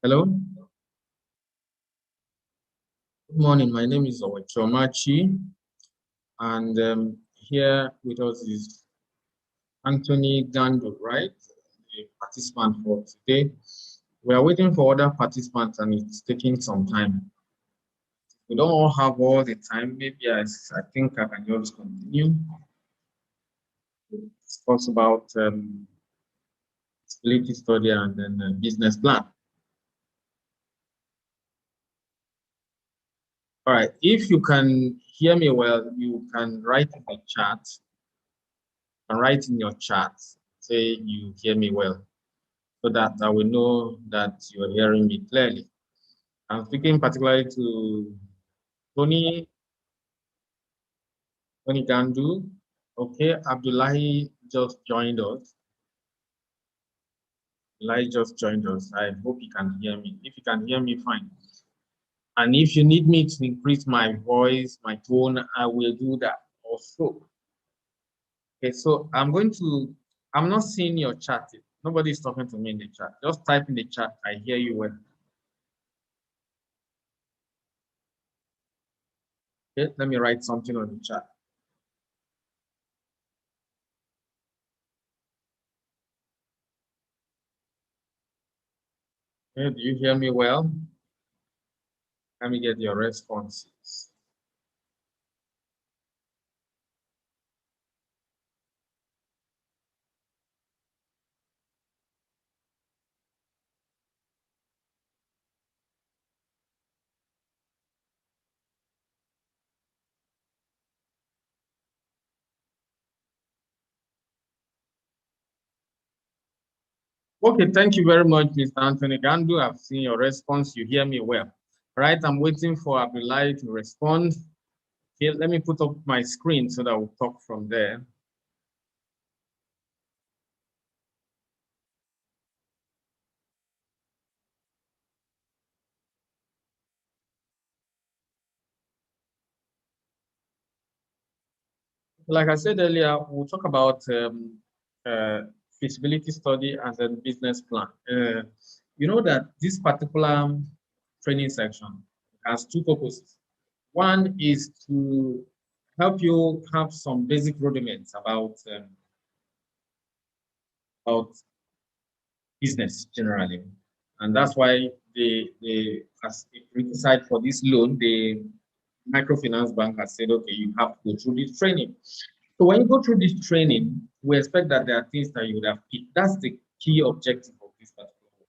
Hello. Good morning. My name is Owechomachi, and here with us is Anthony Gandu, right? The participant for today. We are waiting for other participants, and it's taking some time. We don't all have all the time. Maybe I think I can just continue. Discuss about feasibility study and then business plan. All right. If you can hear me well, you can write in the chat. And write in your chat, say you hear me well, so that I will know that you are hearing me clearly. I'm speaking particularly to Tony Gandu. Okay, Abdullahi just joined us. Abdullahi just joined us. I hope you can hear me. If you can hear me, fine. And if you need me to increase my voice, my tone, I will do that also. Okay, so I'm not seeing your chat. Nobody's talking to me in the chat. Just type in the chat. I hear you well. Okay, let me write something on the chat. Okay, do you hear me well? Let me get your responses. Okay, thank you very much, Mr. Anthony Gandu. I've seen your response. You hear me well. Right, I'm waiting for Abdullahi to respond. Okay, let me put up my screen so that we'll talk from there. Like I said earlier, we'll talk about feasibility study and then business plan. You know that this particular training section has two purposes. One is to help you have some basic rudiments about business generally, and that's why as a prerequisite for this loan, the microfinance bank has said, okay, you have to go through this training. So when you go through this training, we expect that there are things that you would have picked. That's the key objective of this particular one.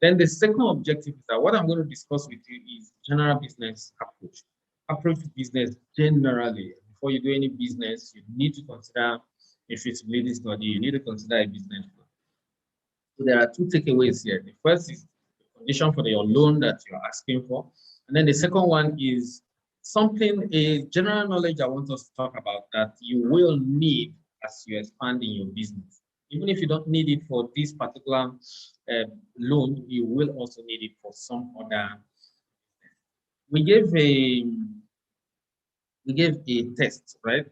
Then the second objective is that what I'm going to discuss with you is general business approach. Approach to business generally. Before you do any business, you need to consider a feasibility study. You need to consider a business plan. So there are two takeaways here. The first is the condition for your loan that you're asking for. And then the second one is a general knowledge I want us to talk about that you will need as you expand in your business. Even if you don't need it for this particular loan, you will also need it for some other. We gave a test, right?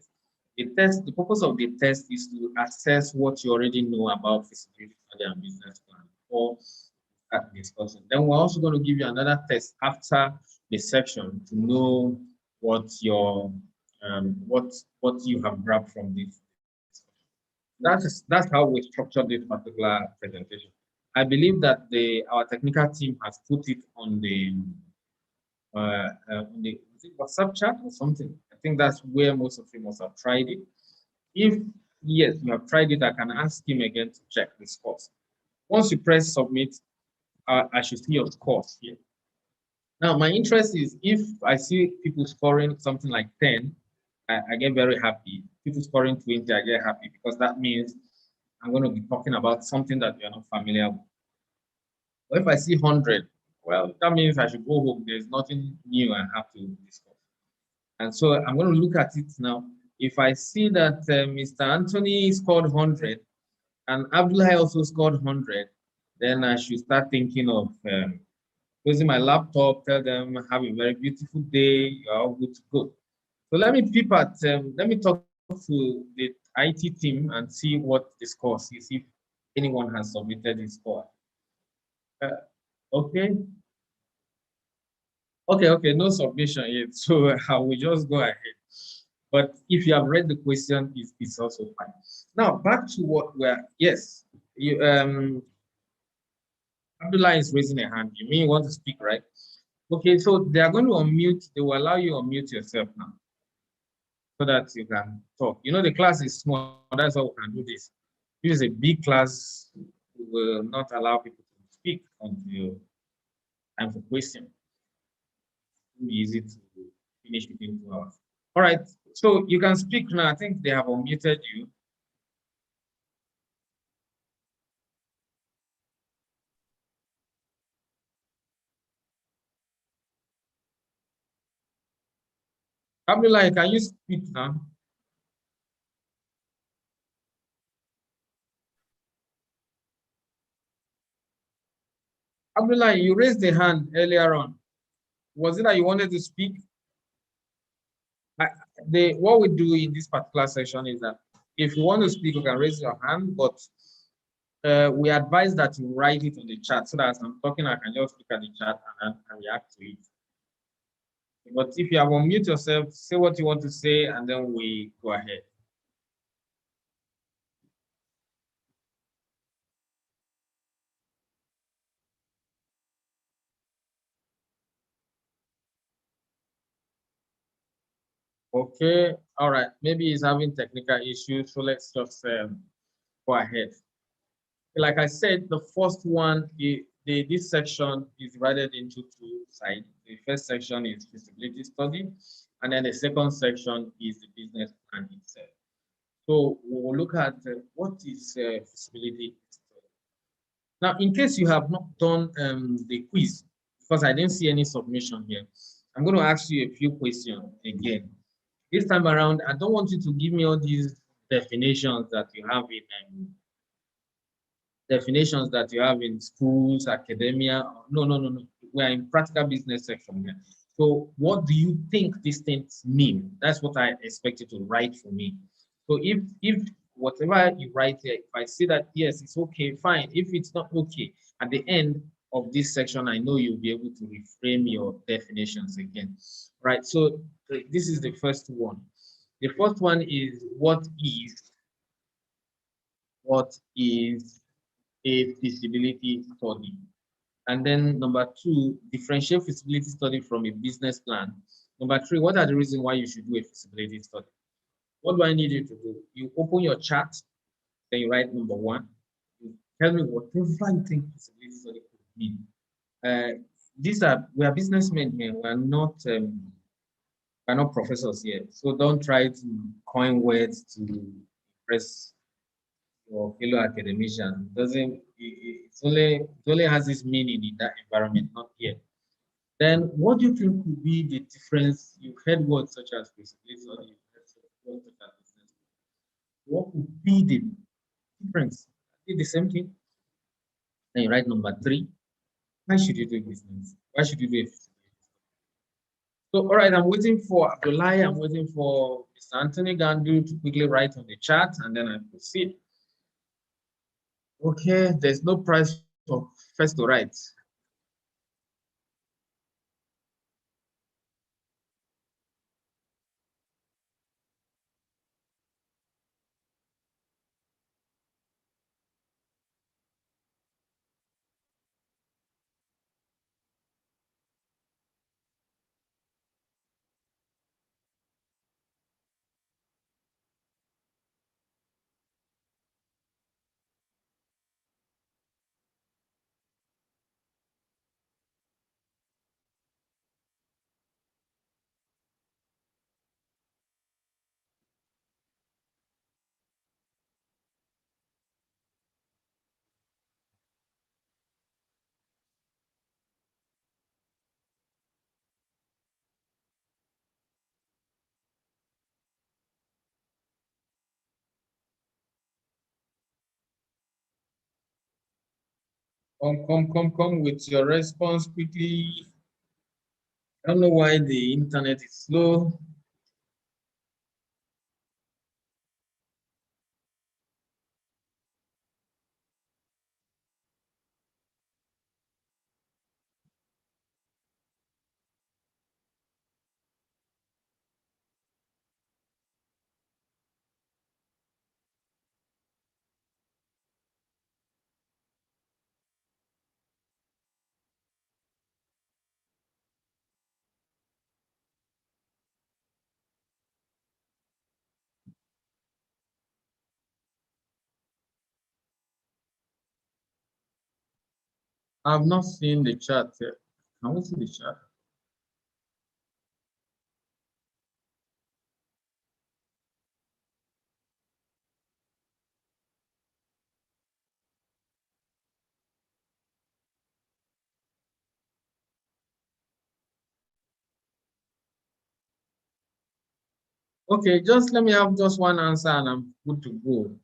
The purpose of the test is to assess what you already know about feasibility study and business plan or start discussing. Then we're also going to give you another test after the section to know what what you have grabbed from this. That's how we structured this particular presentation. I believe that our technical team has put it on the WhatsApp chat or something. I think that's where most of you must have tried it. If yes, you have tried it, I can ask him again to check the scores. Once you press submit, I should see your scores here. Now, my interest is if I see people scoring something like 10, I get very happy. People scoring 20, I get happy because that means I'm going to be talking about something that you're not familiar with. But if I see 100, well, that means I should go home. There's nothing new I have to discuss. And so I'm going to look at it now. If I see that Mr. Anthony scored 100 and Abdullah also scored 100, then I should start thinking of using my laptop, tell them, have a very beautiful day, you're all good to go. So let me let me talk to the IT team and see what the score is, if anyone has submitted his score. Okay. Okay. No submission yet. So I will just go ahead. But if you have read the question, it's also fine. Now back to what we're yes. You Abdullah is raising a hand. You mean you want to speak, right? Okay, so they are going to unmute, they will allow you to unmute yourself now so that you can talk. You know, the class is small, that's why we can do this. If it's a big class, we will not allow people to speak until time for question. Too easy to finish within 2 hours. All right, so you can speak now. I think they have unmuted you. Abdullah, can you speak now? Abdullah, you raised the hand earlier on. Was it that you wanted to speak? I, what we do in this particular session is that if you want to speak, you can raise your hand, but we advise that you write it on the chat so that as I'm talking, I can just look at the chat and react to it. But if you have unmute yourself, say what you want to say, and then we go ahead. Okay, all right. Maybe he's having technical issues, so let's just go ahead. Like I said, the first one, this section is divided into two sides. The first section is feasibility study, and then the second section is the business plan itself. So we'll look at what is feasibility study. Now, in case you have not done the quiz, because I didn't see any submission here, I'm going to ask you a few questions again. This time around, I don't want you to give me all these definitions that you have in schools, academia. No. We are in practical business section here. So what do you think these things mean? That's what I expect you to write for me. So if whatever you write here, if I see that yes, it's okay, fine. If it's not okay, at the end of this section, I know you'll be able to reframe your definitions again. Right. So this is the first one. The first one is what is a feasibility study. And then number two, differentiate feasibility study from a business plan. Number three, what are the reasons why you should do a feasibility study? What do I need you to do? You open your chart, then you write number one. You tell me whatever you think feasibility study could mean. We are businessmen here. We're not professors here. So don't try to coin words to impress or fellow academician. It only has this meaning in that environment, not here. Then what do you think could be the difference? You've heard words such as feasibility or you've heard words such as business. What would be the difference? Is the same thing? Then you write number three. Why should you do business? Why should you do it? So, all right, I'm waiting for Abdullah. I'm waiting for Mr. Anthony Gandu to quickly write on the chat, and then I proceed. Okay, there's no price for first to write. Come with your response quickly. I don't know why the internet is slow. I've not seen the chat yet. Can we see the chat? Okay, just let me have just one answer and I'm good to go.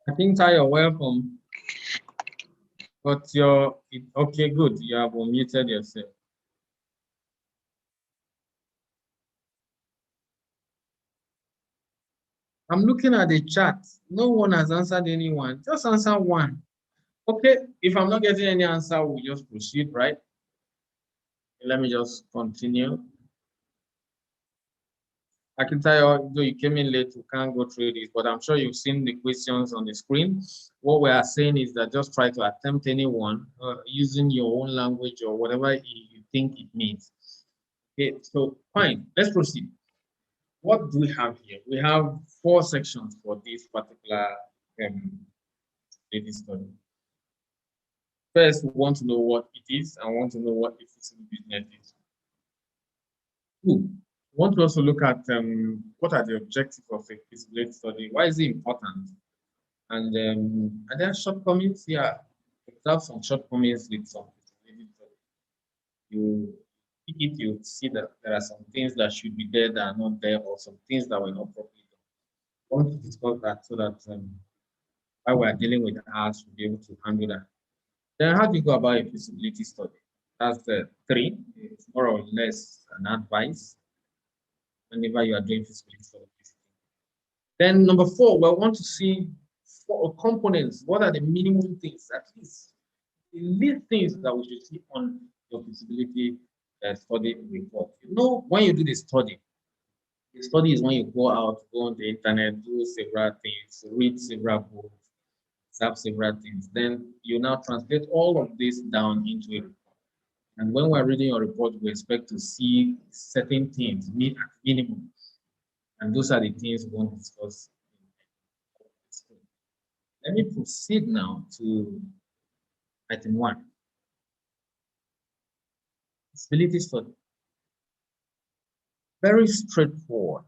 I think you're welcome, but okay, good. You have unmuted yourself. I'm looking at the chat. No one has answered anyone. Just answer one. Okay, if I'm not getting any answer, we'll just proceed, right? Let me just continue. I can tell you, though you came in late, you can't go through this, but I'm sure you've seen the questions on the screen. What we are saying is that just try to attempt anyone using your own language or whatever you think it means. Okay, so fine, let's proceed. What do we have here? We have 4 sections for this particular lady study. First, we want to know what it is and want to know what a feasible business is. Two, we want to also look at what are the objectives of a feasibility study? Why is it important? And are there shortcomings? Yeah, we have some shortcomings with some feasibility study. You pick it, you see that there are some things that should be there that are not there, or some things that were not properly done. I want to discuss that so that while we are dealing with us, we'll be able to handle that. Then how do you go about a feasibility study? That's the 3. It's more or less an advice whenever you are doing feasibility study. Then number 4, we want to see 4 components. What are the minimum things, at least the least things that we should see on your feasibility study report? You know, when you do the study is when you go out, go on the internet, do several things, read several books, observe several things. Then you now translate all of this down into a report. And when we're reading your report, we expect to see certain things, meet at minimum. And those are the things we want to discuss. Let me proceed now to item 1. Feasibility study. Very straightforward,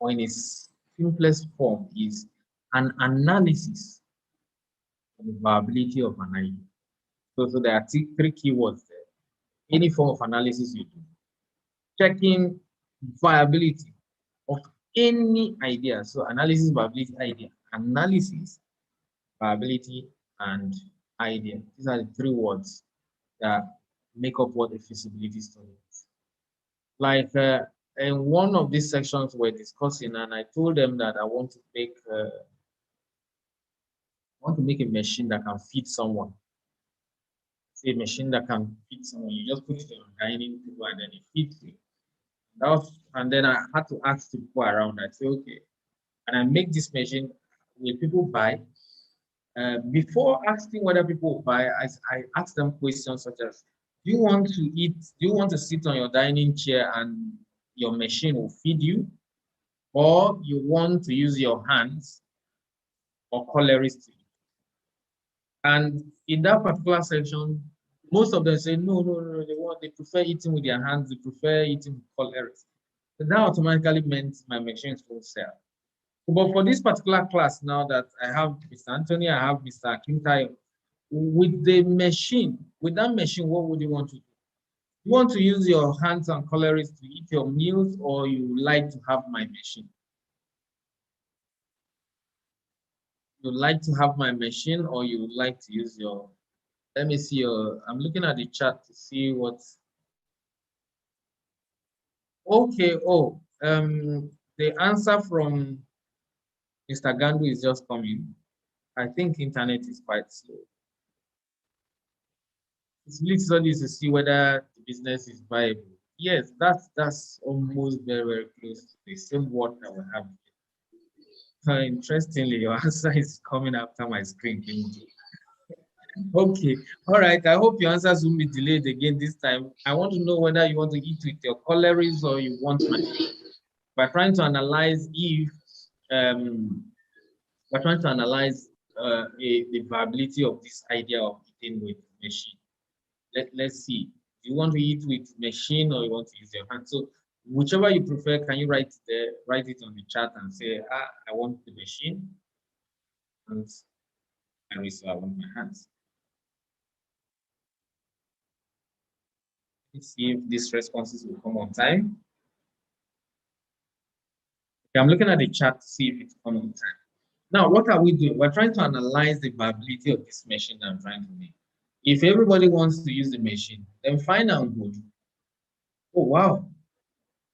or in its simplest form, is an analysis of the viability of an idea. So there are 3 keywords there. Any form of analysis you do. Checking viability of any idea. So analysis, viability, idea. Analysis, viability, and idea. These are the 3 words that make up what a feasibility study is. Like in one of these sections we're discussing, and I told them that I want to make a machine that can feed someone. Say a machine that can feed someone. You just put it on a dining table and then it feeds you. And then I had to ask the people around. I say, okay, and I make this machine, will people buy? Before asking whether people will buy, I ask them questions such as, do you want to eat? Do you want to sit on your dining chair and your machine will feed you? Or you want to use your hands or colorist to eat? And in that particular section, most of them say, no, they prefer eating with their hands, they prefer eating with colorist. So that automatically meant my machines will sell. But for this particular class now that I have Mr. Anthony, I have Mr. Akintayo, with that machine, what would you want to do? You want to use your hands and colorist to eat your meals, or you like to have my machine? You like to have my machine, or you like to use your, let me see your, I'm looking at the chat to see what's, okay, the answer from Mr. Gandu is just coming. I think internet is quite slow. Feasibility study is to see whether the business is viable. Yes, that's almost very, very close to the same word that we have. Interestingly, your answer is coming after my screen. Okay, all right. I hope your answers won't be delayed again this time. I want to know whether you want to eat with your calories or you want machine. We're trying to analyze if um, we're trying to analyze the viability of this idea of eating with machine. Let's see. Do you want to eat with machine or you want to use your hand? So whichever you prefer, can you write it on the chat and say, I want the machine and I want my hands. Let's see if these responses will come on time. Okay, I'm looking at the chat to see if it's coming on time. Now, what are we doing? We're trying to analyze the viability of this machine that I'm trying to make. If everybody wants to use the machine, then fine and good. Oh, wow.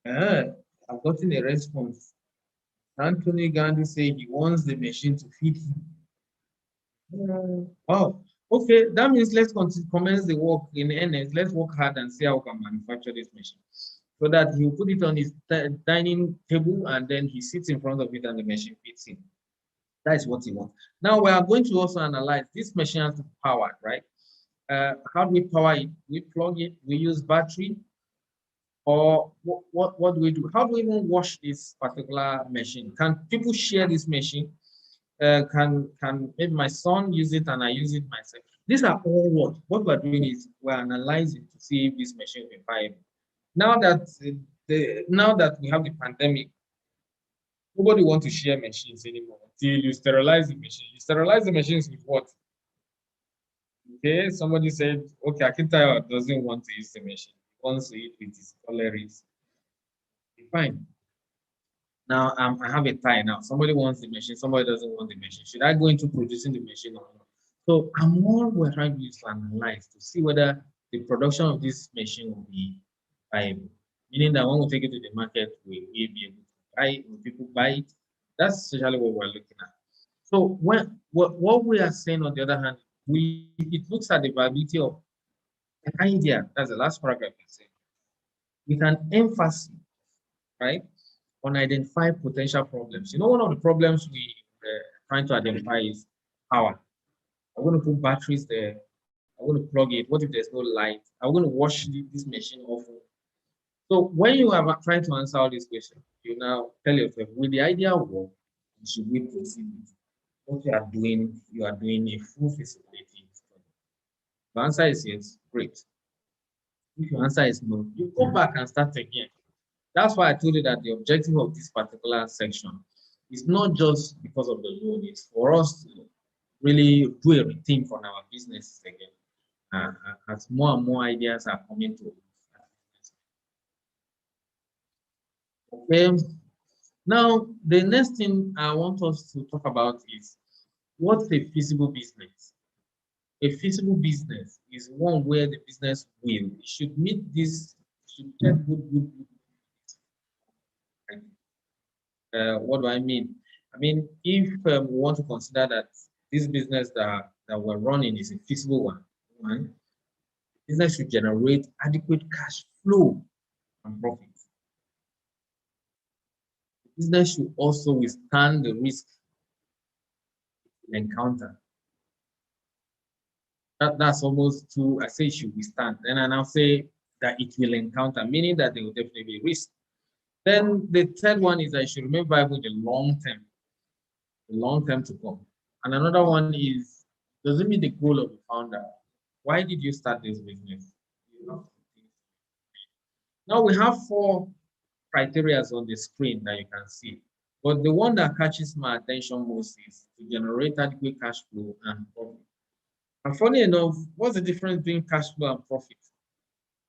I've gotten a response. Anthony Gandhi said he wants the machine to feed him. Oh, okay. That means let's commence the work in earnest. Let's work hard and see how we can manufacture this machine. So that he'll put it on his dining table and then he sits in front of it and the machine feeds him. That is what he wants. Now we are going to also analyze this machine has to be powered, right? How do we power it? We plug it, we use battery, or what do we do? How do we even wash this particular machine? Can people share this machine? Can maybe my son use it and I use it myself? These are all what we're doing is we're analyzing to see if this machine will be viable. Now that now that we have the pandemic, nobody wants to share machines anymore until you sterilize the machine. You sterilize the machines with what? Okay, somebody said, okay, Akintayo doesn't want to use the machine. He wants to eat with his calories. Fine. Now I have a tie now. Somebody wants the machine, somebody doesn't want the machine. Should I go into producing the machine or not? So I'm all we're trying to do is to analyze to see whether the production of this machine will be viable. Meaning that when we take it to the market, we will be able to buy it, will people buy it? That's essentially what we're looking at. So what we are saying on the other hand, it looks at the viability of an idea. That's the last paragraph I say. With an emphasis, right, on identify potential problems. You know, one of the problems we trying to identify is power. I'm going to put batteries there. I'm going to plug it. What if there's no light? I'm going to wash this machine off. So when you are trying to answer all these questions, you now tell yourself, with the idea work, should we proceed with what you are doing a full feasibility study. The answer is yes, great. If your answer is no, you go back and start again. That's why I told you that the objective of this particular section is not just because of the loan, it's for us to really do a rethink on our businesses again as more and more ideas are coming to us. Okay. Now, the next thing I want us to talk about is what's a feasible business? A feasible business is one where the business will, it should meet this, should get good. What do I mean? I mean, if we want to consider that this business that we're running is a feasible one, right? Business should generate adequate cash flow and profit. Business should also withstand the risk it encounter. That's almost too, I say it should withstand. Then I now say that it will encounter, meaning that there will definitely be risk. Then the third one is I should remain viable in the long term to come. And another one is, does it meet the goal of the founder? Why did you start this business? Now we have four criteria on the screen that you can see. But the one that catches my attention most is to generate adequate cash flow and profit. And funny enough, what's the difference between cash flow and profit?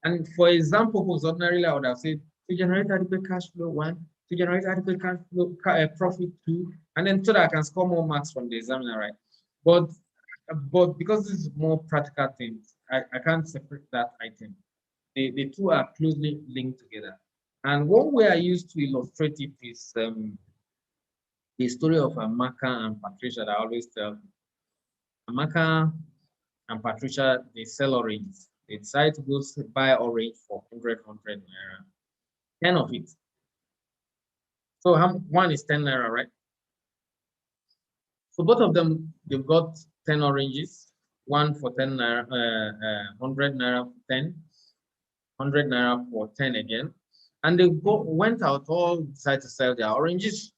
And for example, ordinarily I would have said to generate adequate cash flow, one, to generate adequate cash flow, profit, two, and then so that I can score more marks from the examiner, right? But because this is more practical things, I can't separate that item. The two are closely linked together. And one way I used to illustrate it is the story of Amaka and Patricia that I always tell. Amaka and Patricia, they sell oranges. They decide to go buy orange for 100 naira, 10 of it. So one is 10 naira, right? So both of them, they've got 10 oranges, one for 10 naira, 100 naira for 10, 100 naira for 10 again. And they went out, all decided to sell their oranges.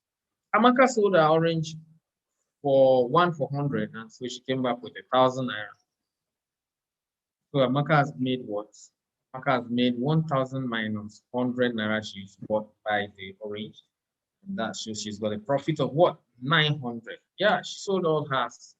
Amaka sold her orange for 100, and so she came back with 1,000 naira. So Amaka has made what? Amaka has made 1,000 minus 100 naira she bought by the orange. And that shows she's got a profit of what? 900. Yeah, she sold all hers.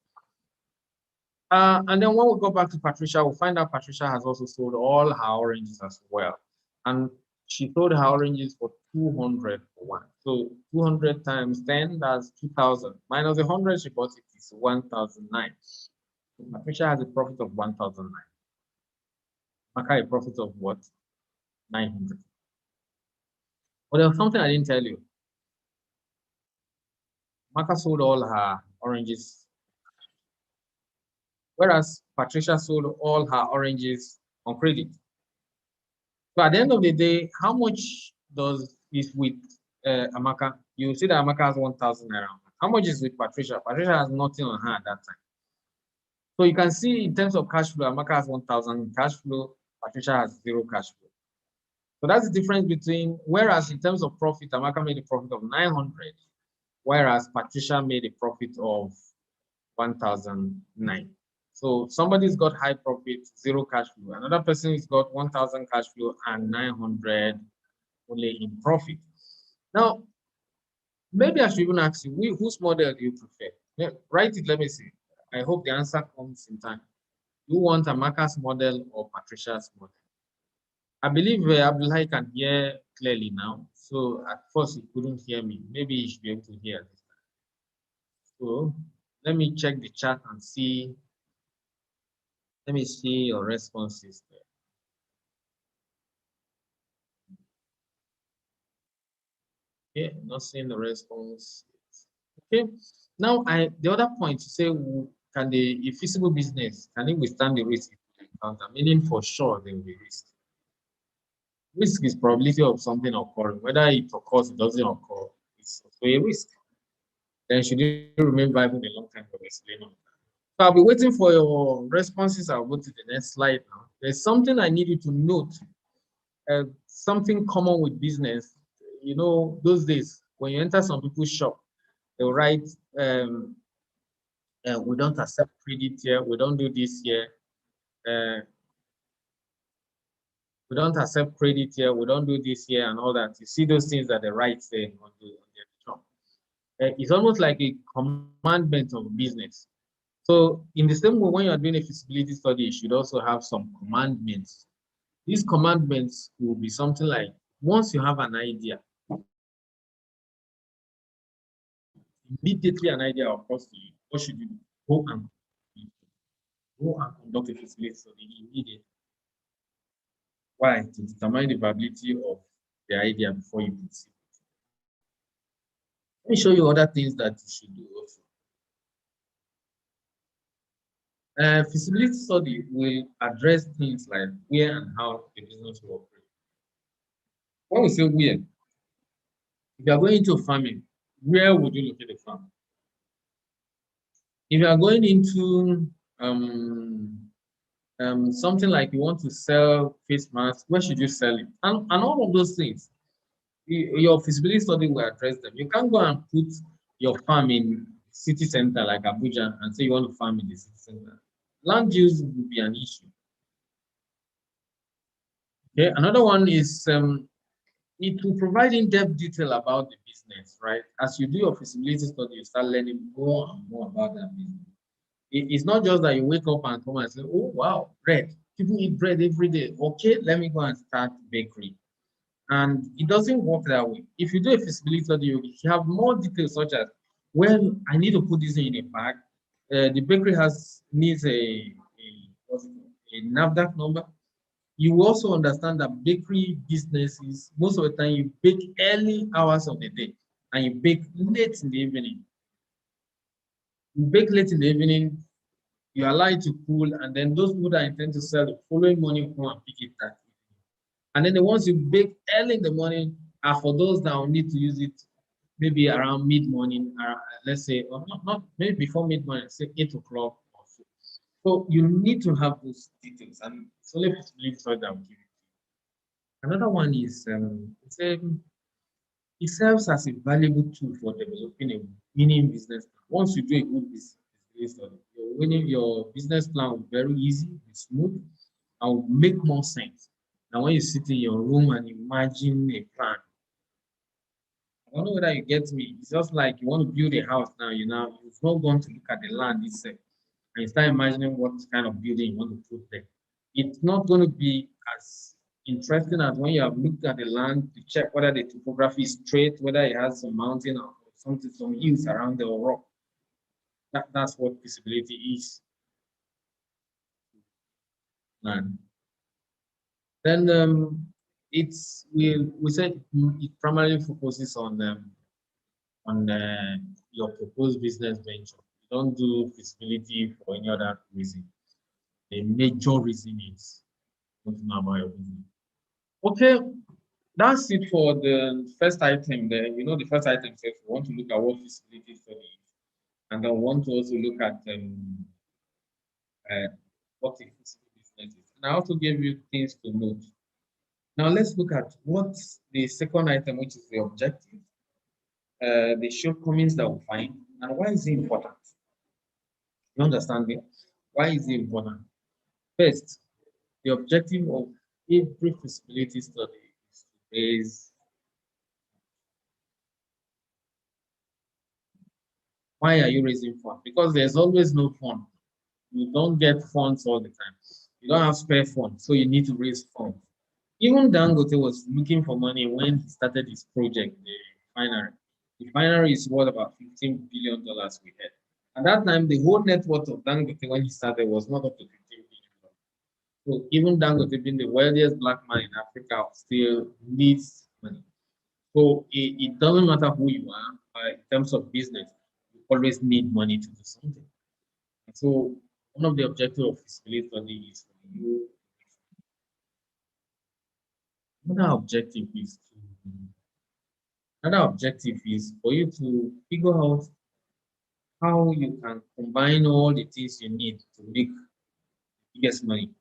And then when we go back to Patricia, we'll find out Patricia has also sold all her oranges as well. And she sold her oranges for 200 for one. So 200 times 10, that's 2,000. Minus 100 she bought it is 1,009. So Patricia has a profit of 1,009. Maka a profit of what? 900. But there was something I didn't tell you. Maka sold all her oranges, whereas Patricia sold all her oranges on credit. So at the end of the day, how much is with Amaka? You see that Amaka has 1,000 naira. How much is with Patricia? Patricia has nothing on her at that time. So you can see in terms of cash flow, Amaka has 1,000 cash flow, Patricia has 0 cash flow. So that's the difference between, whereas in terms of profit, Amaka made a profit of 900, whereas Patricia made a profit of 1,009. So somebody's got high profit, 0 cash flow. Another person has got 1,000 cash flow and 900 only in profit. Now, maybe I should even ask you, whose model do you prefer? Yeah, write it, let me see. I hope the answer comes in time. You want Amaka's model or Patricia's model? I believe Abdullahi can hear clearly now. So at first he couldn't hear me. Maybe he should be able to hear this time. So let me check the chat and see. Let me see your responses there. Okay, not seeing the response. Okay, now the other point to say, can a feasible business, can it withstand the risk it encounter? Meaning for sure there will be risk. Risk is probability of something occurring. Whether it occurs, it doesn't occur, it's also a risk. Then should it remain viable in the long term? Obviously not. So I'll be waiting for your responses. I'll go to the next slide now. There's something I need you to note. Something common with business. You know, those days when you enter some people's shop, they'll write, we don't accept credit here, we don't do this here, we don't accept credit here, we don't do this here, and all that. You see those things that they write there on the shop. It's almost like a commandment of business. So in the same way, when you're doing a feasibility study, you should also have some commandments. These commandments will be something like, once you have an idea, immediately an idea occurs to you, what should you do? Go and conduct a feasibility study immediately. Why? To determine the viability of the idea before you proceed. Let me show you other things that you should do also. Feasibility study will address things like where and how the business will operate. When we say where, if you are going into farming, where would you locate the farm? If you are going into something like you want to sell face masks, where should you sell it? And all of those things, your feasibility study will address them. You can't go and put your farm in city center like Abuja and say you want to farm in the city center. Land use will be an issue. Okay, another one is it will provide in-depth detail about the business, right? As you do your feasibility study, you start learning more and more about that business. It's not just that you wake up and come and say, oh, wow, bread. People eat bread every day. Okay, let me go and start bakery. And it doesn't work that way. If you do a feasibility study, you have more details such as, well, I need to put this in a bag. The bakery needs a NAFDAC number. You also understand that bakery businesses, most of the time you bake early hours of the day and you bake late in the evening. You bake late in the evening, You allow it to cool, and then those people that intend to sell the following morning come and pick it that evening. And then the ones you bake early in the morning are for those that will need to use it maybe around mid-morning, let's say, or not maybe before mid-morning, say 8 o'clock or so. So you need to have those details, and it's only feasibility study that will give it. Another one is it serves as a valuable tool for developing a winning business plan. Once you do a good business study, your business plan will be very easy, be smooth, and will make more sense than when you sit in your room and imagine a plan. I don't know whether you get me. It's just like you want to build a house now, you've not gone to look at the land itself and you start imagining what kind of building you want to put there. It's not going to be as interesting as when you have looked at the land to check whether the topography is straight, whether it has some mountain or something, some hills around the rock. That's what feasibility is. And then we said it primarily focuses on your proposed business venture. You don't do feasibility for any other reason. The major reason is you want to know about your business. Okay, that's it for the first item there. The first item says we want to look at what feasibility study is, and then we want to also look at what a feasibility business is. And I also gave you things to note. Now let's look at what's the second item, which is the objective, the shortcomings that we find, and why is it important? You understand me? Why is it important? First, the objective of every feasibility study is to raise. Why are you raising funds? Because there's always no fund. You don't get funds all the time. You don't have spare funds, so you need to raise funds. Even Dangote was looking for money when he started his project, the refinery. The refinery is worth about $15 billion we had. At that time, the whole net worth of Dangote when he started was not up to $15 billion. So even Dangote being the wealthiest black man in Africa still needs money. So it doesn't matter who you are in terms of business, you always need money to do something. And so one of the objectives of feasibility study is for you. Another objective is for you to figure out how you can combine all the things you need to make the biggest money.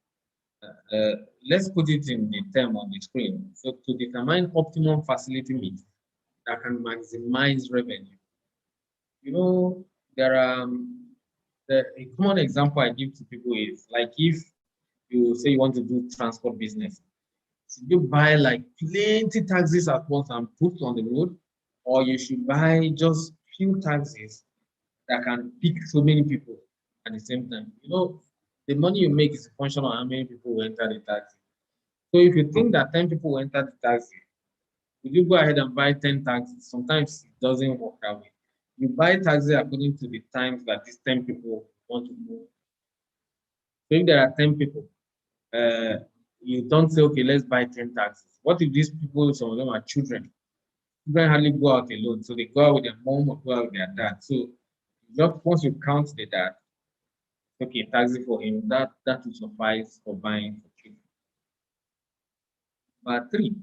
Let's put it in the term on the screen. So to determine optimum facility mix that can maximize revenue. There are a common example I give to people is like if you say you want to do transport business, should you buy like plenty taxis at once and put on the road, or you should buy just few taxis that can pick so many people at the same time? The money you make is a function of how many people will enter the taxi. So if you think that 10 people will enter the taxi, if you go ahead and buy 10 taxis, sometimes it doesn't work that way. You buy taxi according to the times that these 10 people want to move. So if there are 10 people, uh, you don't say, okay, let's buy 10 taxis. What if these people, some of them are children? Children hardly go out alone. So they go out with their mom or go out with their dad. So just once you count the dad, okay, taxi for him, that will suffice for buying for children. But three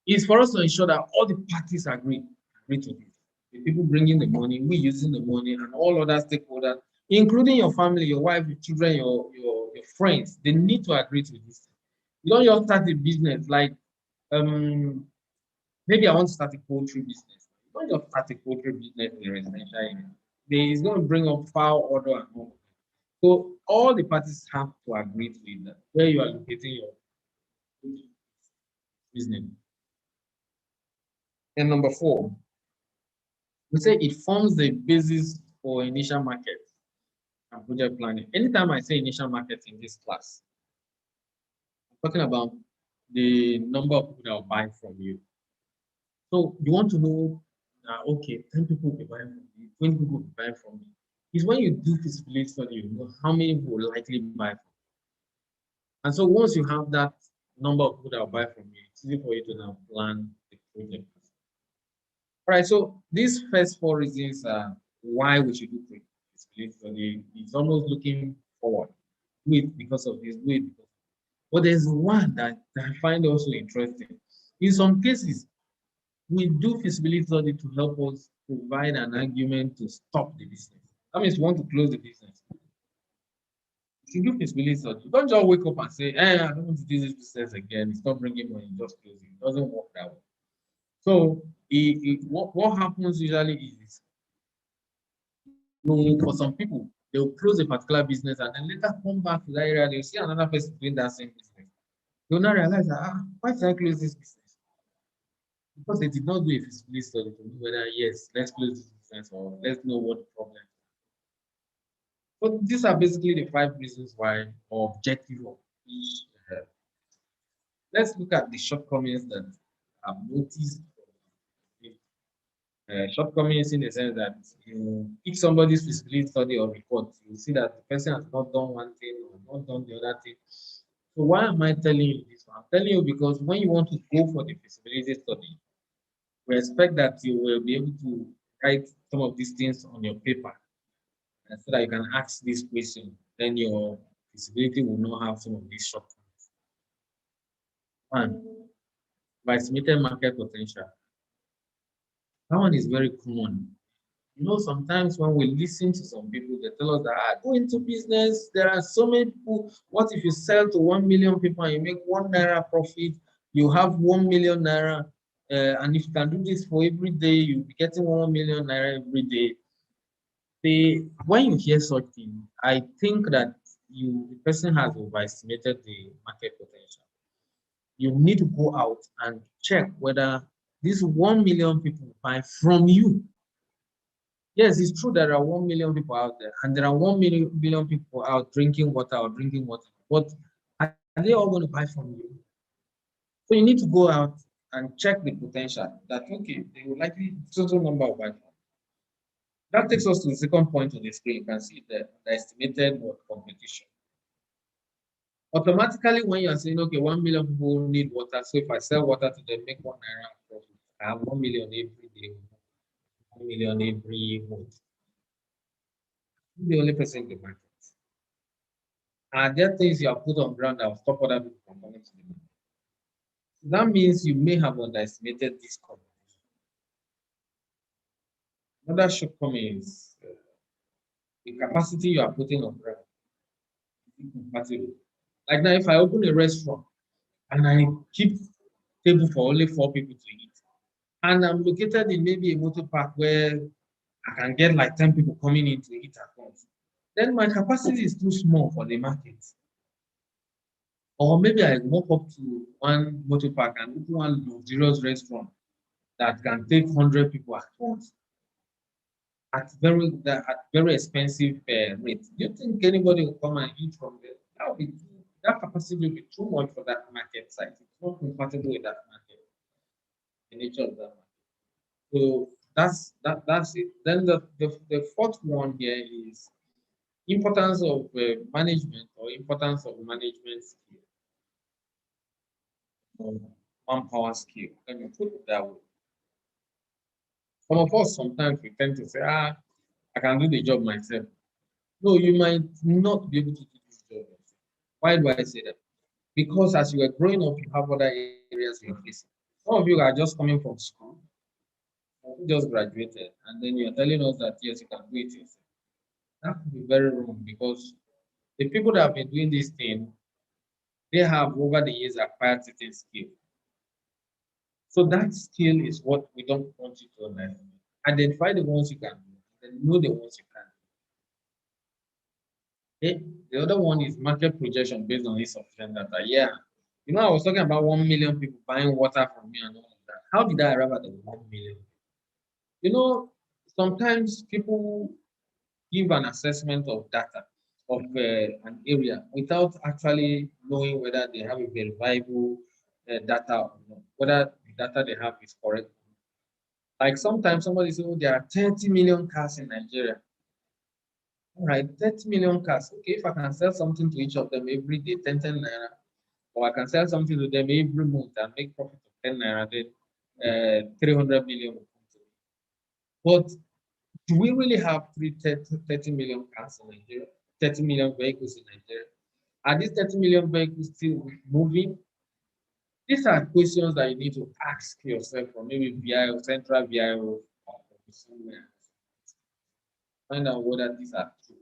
is for us to ensure that all the parties agree to this. The people bringing the money, we using the money, and all other stakeholders, including your family, your wife, your children, your friends, they need to agree to this. You don't just start a business like maybe I want to start a poultry business. You don't just start a poultry business in a residential area. It's going to bring up foul odor and all. So all the parties have to agree to it, that where you are locating your business. And number four, we say it forms the basis for initial market and project planning. Anytime I say initial market in this class, I'm talking about the number of people that will buy from you. So you want to know, okay, 10 people will be buying from me, 20 people will be buying from me. It's when you do feasibility study, you know how many people will likely buy from you. And so once you have that number of people that will buy from you, it's easy for you to now plan the project. All right, so these first four reasons are why we should do feasibility feasibility study. It's almost looking forward. Do it because of this, do it because. But there's one that I find also interesting. In some cases, we do feasibility study to help us provide an argument to stop the business. That means we want to close the business. If you do feasibility study, you don't just wake up and say, I don't want to do this business again. It's not bringing money, just close it. It doesn't work that way. So what happens usually is, for some people, they'll close a particular business and then later come back to that area, they'll see another person doing that same business. They'll not realize that, why did I close this business? Because they did not do a feasibility study to know whether, yes, let's close this business or let's know what the problem is. But these are basically the 5 reasons why, or objective of each. Let's look at the shortcomings that I've noticed. Shortcomings in the sense that you pick somebody's feasibility study or report, you see that the person has not done one thing or not done the other thing. So why am I telling you this? I'm telling you because when you want to go for the feasibility study, we expect that you will be able to write some of these things on your paper, and so that you can ask this question. Then your feasibility will not have some of these shortcomings. One, by estimated market potential. That one is very common. Sometimes when we listen to some people, they tell us that go into business. There are so many people. What if you sell to 1 million people and you make 1 naira profit? You have 1 million naira, and if you can do this for every day, you'll be getting 1 million naira every day. When you hear such thing, I think that the person has overestimated the market potential. You need to go out and check whether these 1 million people buy from you. Yes, it's true there are 1 million people out there, and there are 1 million people out drinking water or drinking water. But are they all going to buy from you? So you need to go out and check the potential that, okay, they will likely total number of buy from. That takes us to the second point on the screen. You can see the estimated competition. Automatically, when you are saying, okay, 1 million people need water, so if I sell water to them, make 1 naira profit, I have 1 million every day, 1 million every month. I'm the only person in the market. And there are things you have put on ground that will stop other people from coming to the market. That means you may have underestimated this competition. Another shortcoming is the capacity you are putting on ground. Incompatible. Like now, if I open a restaurant and I keep table for only 4 people to eat, and I'm located in maybe a motor park where I can get like 10 people coming in to eat at once, then my capacity is too small for the market. Or maybe I walk up to one motor park and open one luxurious restaurant that can take 100 people at once at very expensive rate. Do you think anybody will come and eat from there? That capacity will be too much for that market site. It's not compatible with that market, the nature of that market. So that's it. Then the fourth one here is importance of management or importance of management skill or manpower skill. Let me put it that way. Some of us sometimes we tend to say, I can do the job myself. No, you might not be able to do this job yourself. Why do I say that? Because as you are growing up, you have other areas you're facing. Some of you are just coming from school, you just graduated, and then you're telling us that yes, you can do it yourself. That could be very wrong because the people that have been doing this thing, they have over the years acquired certain skill. So that skill is what we don't want you to underestimate. Identify the ones you can do, and know the ones you can't. Okay? The other one is market projection based on insufficient data. Yeah. I was talking about 1 million people buying water from me and all of that. How did I arrive at the 1 million? Sometimes people give an assessment of data of an area without actually knowing whether they have a verifiable data or not, whether the data they have is correct. Like sometimes somebody says, oh, there are 30 million cars in Nigeria. All right, 30 million cars. Okay, if I can sell something to each of them every day, 10 naira, or I can sell something to them every month and make profit of 10 naira, then 300 million will come to me. But Do we really have 30 million cars in Nigeria? 30 million vehicles in Nigeria? Are these 30 million vehicles still moving? These are questions that you need to ask yourself from maybe VIO, central VIO, or somewhere. Find out whether these are true.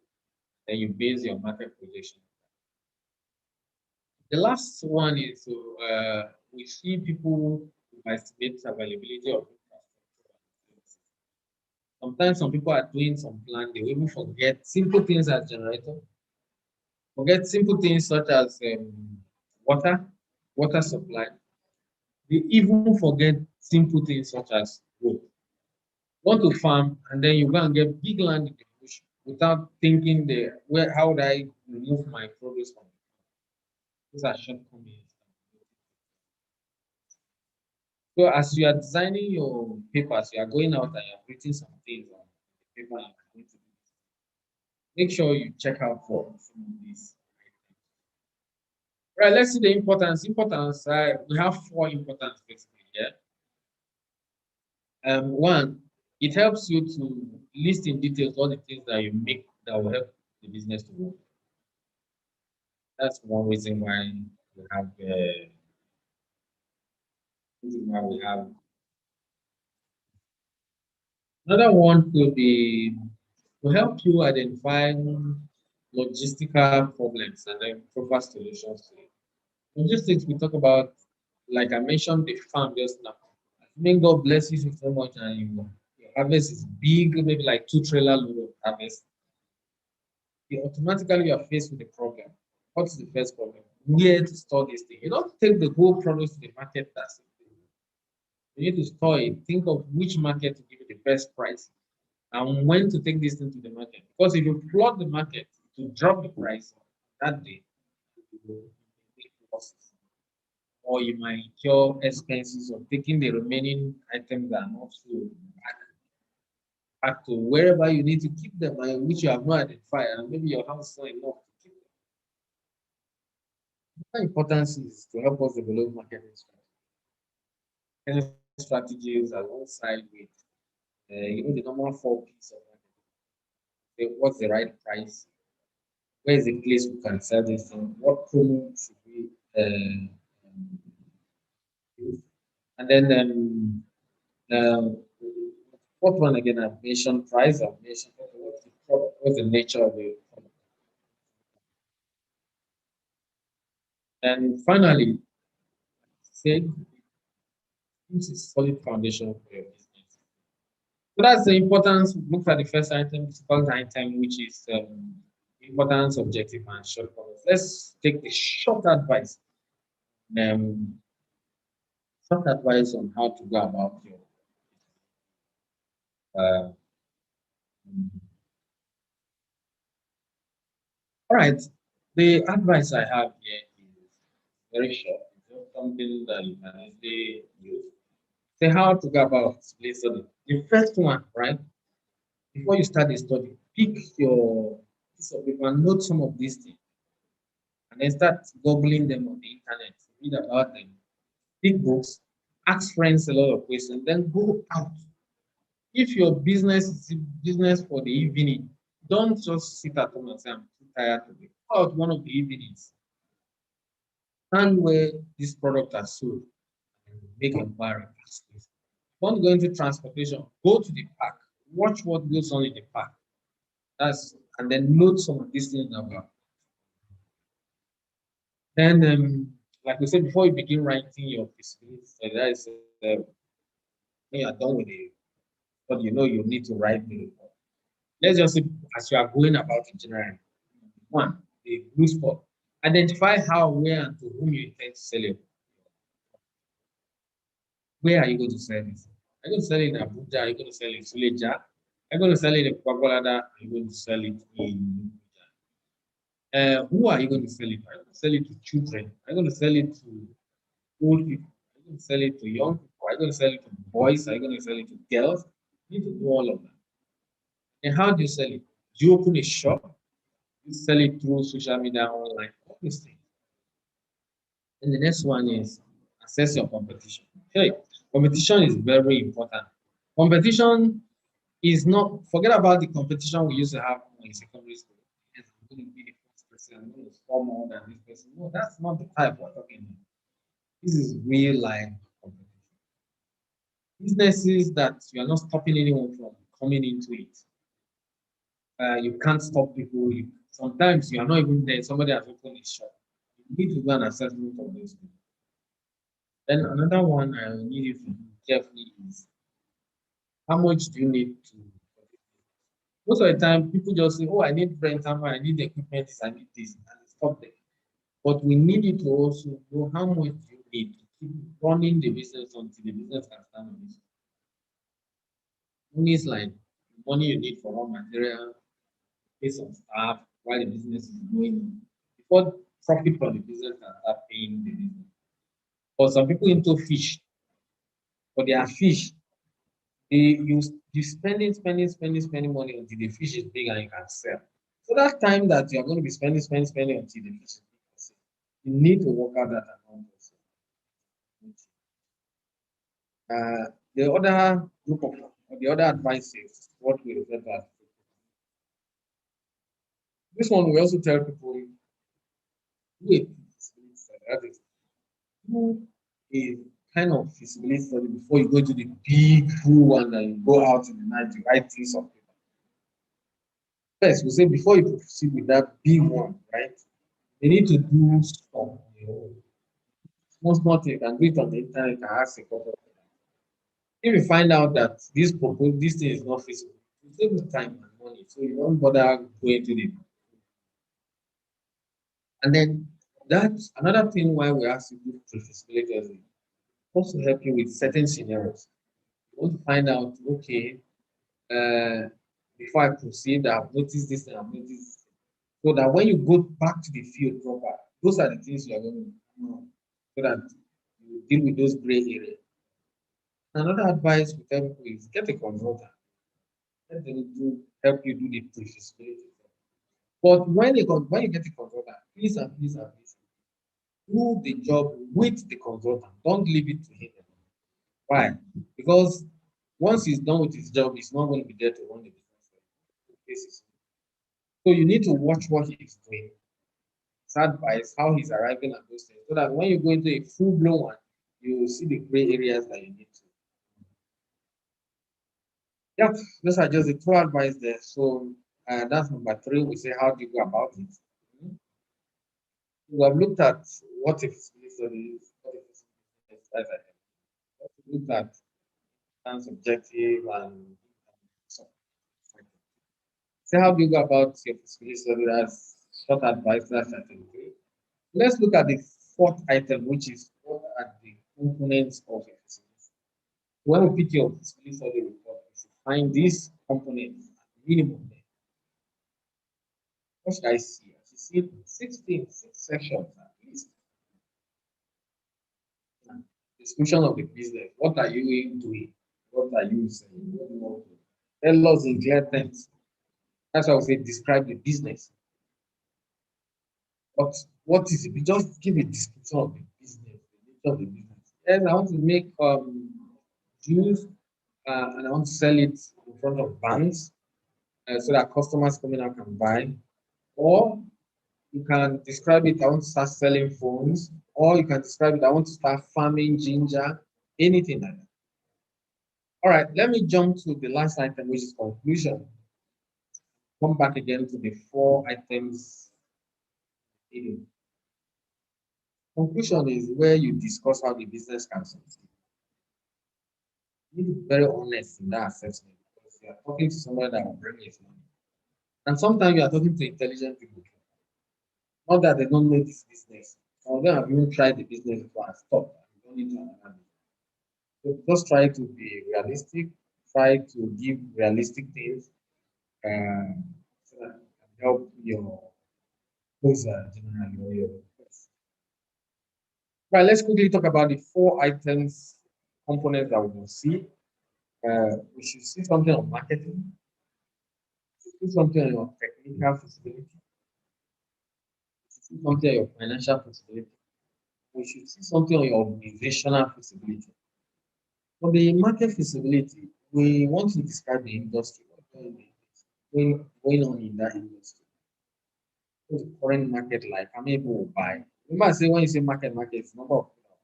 Then you base your market prediction. The last one is we see people who estimate availability of infrastructure. Sometimes some people are doing some plan, they even forget simple things as generator, forget simple things such as water, water supply. They even forget simple things such as road. Want to farm and then you go and get big land in the bush without thinking where how would I remove my produce from it? These are shortcomings. So as you are designing your papers, you are going out and you're writing some things on the paper you are going to do. Make sure you check out for some of these. Right, let's see the importance. Importance, we have four importance basically, yeah. One, it helps you to list in details all the things that you make that will help the business to work. That's one reason why we have. Another one could be to help you identify logistical problems and then proper solutions to it. Logistics, we talk about, like I mentioned, the farm just now. Assuming God blesses you so much and your harvest is big, maybe like 2 trailer load of harvest, you automatically are faced with a problem. What's the first problem? Where to store this thing? You don't take the whole product to the market. That's it. You need to store it. Think of which market to give you the best price and when to take this thing to the market. Because if you flood the market to drop the price that day, you will make losses. Or you might incur expenses of taking the remaining items that are not sold back to wherever you need to keep them, which you have not identified, and maybe your house is not enough to keep them. The importance is to help us develop marketing strategies alongside with the normal 4 P's of marketing. What's the right price? Where is the place we can sell this thing? What promo should we use? And then what one again? I've mentioned price. I've mentioned what's the product, what's the nature of the product. And finally, say this is solid foundation for your business. So that's the importance. Look at the first item, second item, which is importance, objective, and shortcomings. Let's take the um, short advice on how to go about your uh, all right. The advice I have here is very short. It's just something that you can easily use. Say how to go about display study. The first one, right? Before you start the study, pick your piece of paper and note some of these things, and then start googling them on the internet. Read about them. Pick books. Ask friends a lot of questions. Then go out. If your business is a business for the evening, don't just sit at home and say I'm too tired today. Go out one of the evenings. Stand where this product are sold and make inquiry. Don't go into transportation. Go to the park. Watch what goes on in the park. And then note some of these things about. Then, like we said before, you begin writing your feasibility study. That is when you are done with it, but you know you need to write the report. Let's just say as you are going about in general. One, the blue spot. Identify how, where, and to whom you intend to sell it. Where are you going to sell it? Are you going to sell it in Abuja? Are you going to sell it in Suleja? Are you going to sell it in Kwakwalada? Are you going to sell it in who are you going to sell it? Are you going to sell it to children? Are you going to sell it to old people? Are you going to sell it to young people? Are you going to sell it to boys? Are you going to sell it to girls? You need to do all of that. And how do you sell it? Do you open a shop? You sell it through social media, online, all these things. And the next one is assess your competition. Okay, competition is very important. Competition Is not, forget about the competition we used to have in secondary school. Yes, I'm going to be the first person, I'm going to score more than this person. No, that's not the type we're talking about. This is real life competition. Businesses that you are not stopping anyone from coming into it. You can't stop people. Sometimes you are not even there. Somebody has opened a shop. You need to do an assessment of those people. Then another one I need you to do carefully is how much do you need to. Most of the time, people just say, "Oh, I need rent, I need equipment, I need this," and they stop there. But we need you to also know how much you need to keep running the business until the business can stand on its own. Money is like money you need for raw material, pay some staff while the business is going. Before profit from the business can start paying the business. For some people into fish, for their fish, you spending money until the fish is big and you can sell. So that time that you are going to be spending until the fish is big, you need to work out that amount also. The other group of the other advice is what we refer to as this one. We also tell people wait, that is do a kind of feasibility study before you go to the big full one and you go out in the night to write things on paper. First, we say before you proceed with that big one, right? You need to do some, small thing. You can do it on the internet. You can ask a couple. If you find out that this thing is not feasible, you save the time and money, so you don't bother going to the. And then that's another thing why we ask you to do pre-feasibility testing. Also help you with certain scenarios. You want to find out, okay, uh, before I proceed, I've noticed this and I've noticed this. So that when you go back to the field proper, those are the things you are going to know so that you deal with those gray areas. Another advice we tell people is get a consultant. Let them help you do the pre-feasibility. But when you get a consultant, please do the job with the consultant. Don't leave it to him. Why? Because once he's done with his job, he's not going to be there to run the business. So you need to watch what he's doing, his advice, how he's arriving at those things, so that when you go into a full-blown one, you will see the gray areas that you need to. Yeah, those are just the two advice there. So that's number three. We say, how do you go about it? We have looked at what a feasibility study is, what a feasibility study is. We looked at objective and so. So how do you go about your feasibility study? That's short advice. That's item three. Let's look at the fourth item, which is what are the components of a feasibility. When we pick your feasibility study report, you should find these components at minimum. What should I see? I should see 16, 6 sections at least. Description of the business. What are you doing? What are you saying? What do you want to do? Tell us in clear terms. That's why I say describe the business. But what is it? Just give a description of the business, the nature of the business. Yes, I want to make juice and I want to sell it in front of banks so that customers coming out can buy. Or you can describe it, I want to start selling phones. Or you can describe it, I want to start farming ginger, anything like that. All right, let me jump to the last item, which is conclusion. Come back again to the 4 items. Conclusion is where you discuss how the business can succeed. You need to be very honest in that assessment because you are talking to someone that will bring you money. And sometimes you are talking to intelligent people. Not that they don't know this business. Some of them have even tried the business before and stopped. You don't need to another. So just try to be realistic, try to give realistic things so that it can help your closer generally or your request. Right, let's quickly talk about the 4 items components that we will see. We should see something on marketing, see something on your technical feasibility, see something on your financial feasibility. We should see something on your organizational feasibility. For the market feasibility, we want to describe the industry, what's going on in that industry. What's the current market like? How many people will buy? Remember, I say when you say market, it's number of people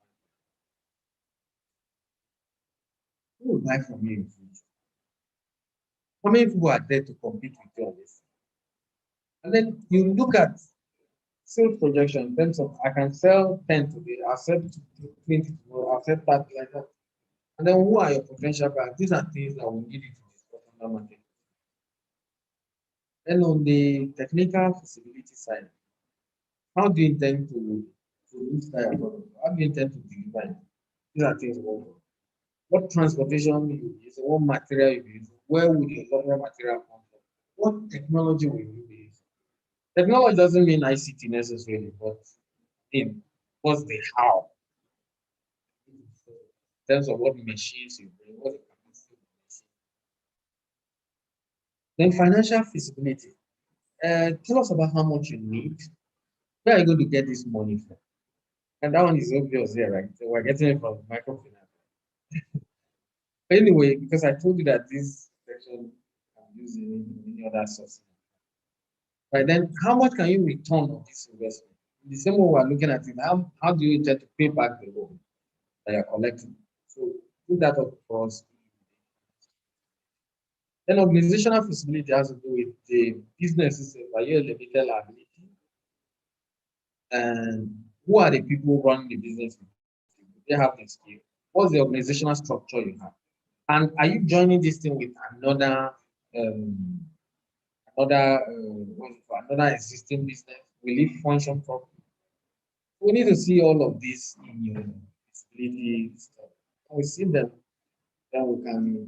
who will buy from you in the future. How many people are there to compete with you on this? And then you look at sales projection in terms of I can sell 10 today, I'll sell 20 tomorrow, I'll sell 30 like that. And then who are your potential buyers? These are things that we need you to discuss on the market. Then on the technical feasibility side, how do you intend to reach that product? How do you intend to deliver it? These are things we want. What transportation you use, what material you use, where would your raw material come from? What technology will you use? Technology doesn't mean ICT necessarily, but in what's the how? In terms of what machines you bring, what the capacity of the machine. Then financial feasibility. Tell us about how much you need. Where are you going to get this money from? And that one is obvious here, right? So we're getting it from microfinance. Anyway, because I told you that this section I'm using in any other source. Right then, how much can you return on this investment? The same way we're looking at it, how do you intend to pay back the loan that you're collecting? So put that up for us. Then organizational feasibility has to do with the business itself. Are you a limited liability? And who are the people running the business? Do they have the skill? What's the organizational structure you have? And are you joining this thing with um, another existing business? Will it function properly? We need to see all of this in your feasibility stuff. When we see them, then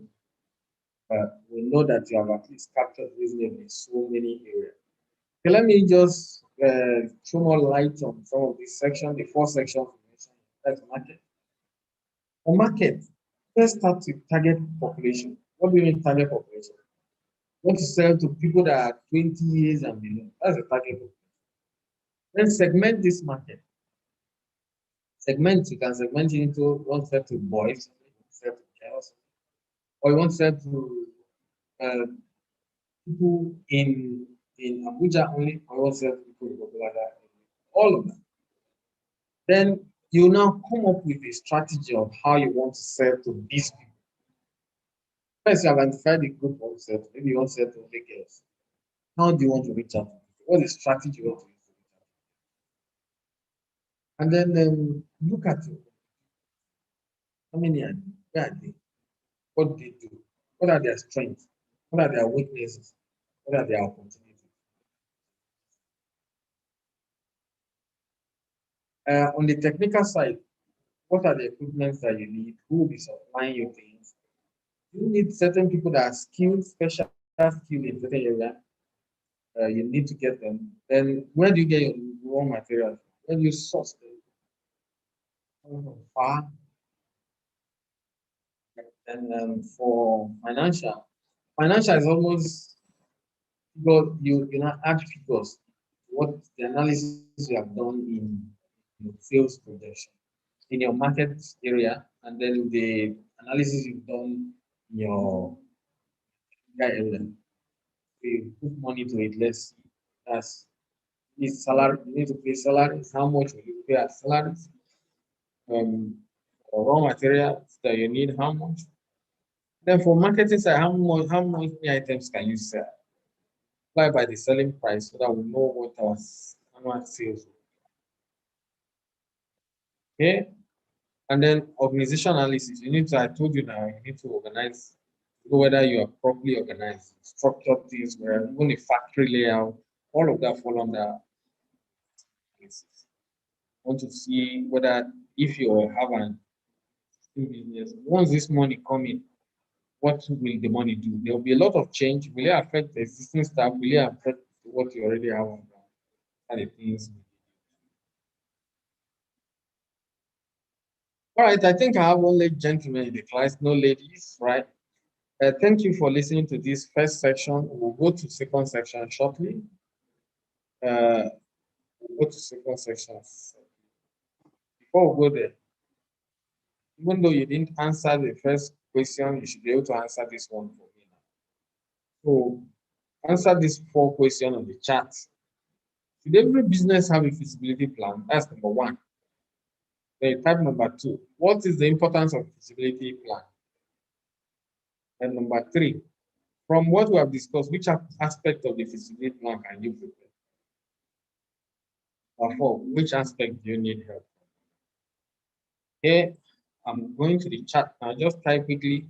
we know that you have at least captured reasonably in so many areas. Okay, let me just throw more light on some of these sections. The four sections we mentioned. That's market. For market, let's start with target population. What do you mean target population? Want to sell to people that are 20 years and below. That's the target population. Then segment this market. Segment, you can segment it into one sell to boys, one sell to girls, or you want to sell to uh, people in Abuja only, or you want to sell to people in Bogota. All of that. Then you now come up with a strategy of how you want to sell to these people. First, you identify the group you want to sell to. Maybe you want to sell to only girls. How do you want to reach out? What is the strategy you want to use to reach out? And then look at it. How many are they? Where are they? What do they do? What are their strengths? What are their weaknesses? What are their opportunities? On the technical side, what are the equipments that you need? Who will be supplying you things? You need certain people that are skilled, special skilled in certain area. You need to get them. Then where do you get your raw materials? Where do you source them? From far. And for financial is almost you know add figures. What the analysis you have done in your sales projection in your market area, and then the analysis you've done in your area. You put money to it. Let's see. That's is salary. You need to pay salaries. How much will you pay as salaries? For raw materials that you need, how much? Then for marketing side, how many items can you sell? Apply by the selling price so that we know what our annual sales. Okay. And then organization analysis. You need to, I told you now, you need to organize, know whether you are properly organized, structured things, where even the factory layout, all of that fall under analysis. Want to see whether if you have an business, once this money come in, what will the money do? There will be a lot of change. Will it affect the existing staff? Will it affect what you already have on ground? And the things. All right, I think I have only gentlemen in the class, no ladies, right? Thank you for listening to this first section. We'll go to second section shortly. We'll go to second section. Before we go there, even though you didn't answer the first question. You should be able to answer this one for me now. So answer these four questions on the chat. Should every business have a feasibility plan? That's number one. Then type number two. What is the importance of feasibility plan? And number three, from what we have discussed, which aspect of the feasibility plan can you prepare? Number four, which aspect do you need help? Here, I'm going to the chat now. Just type quickly.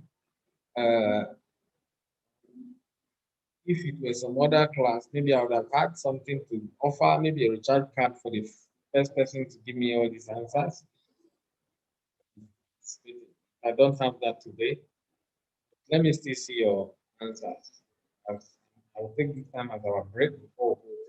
If it were some other class, maybe I would have had something to offer, maybe a recharge card for the first person to give me all these answers. I don't have that today. Let me still see your answers. I'll, I'll take this time as our break before we go to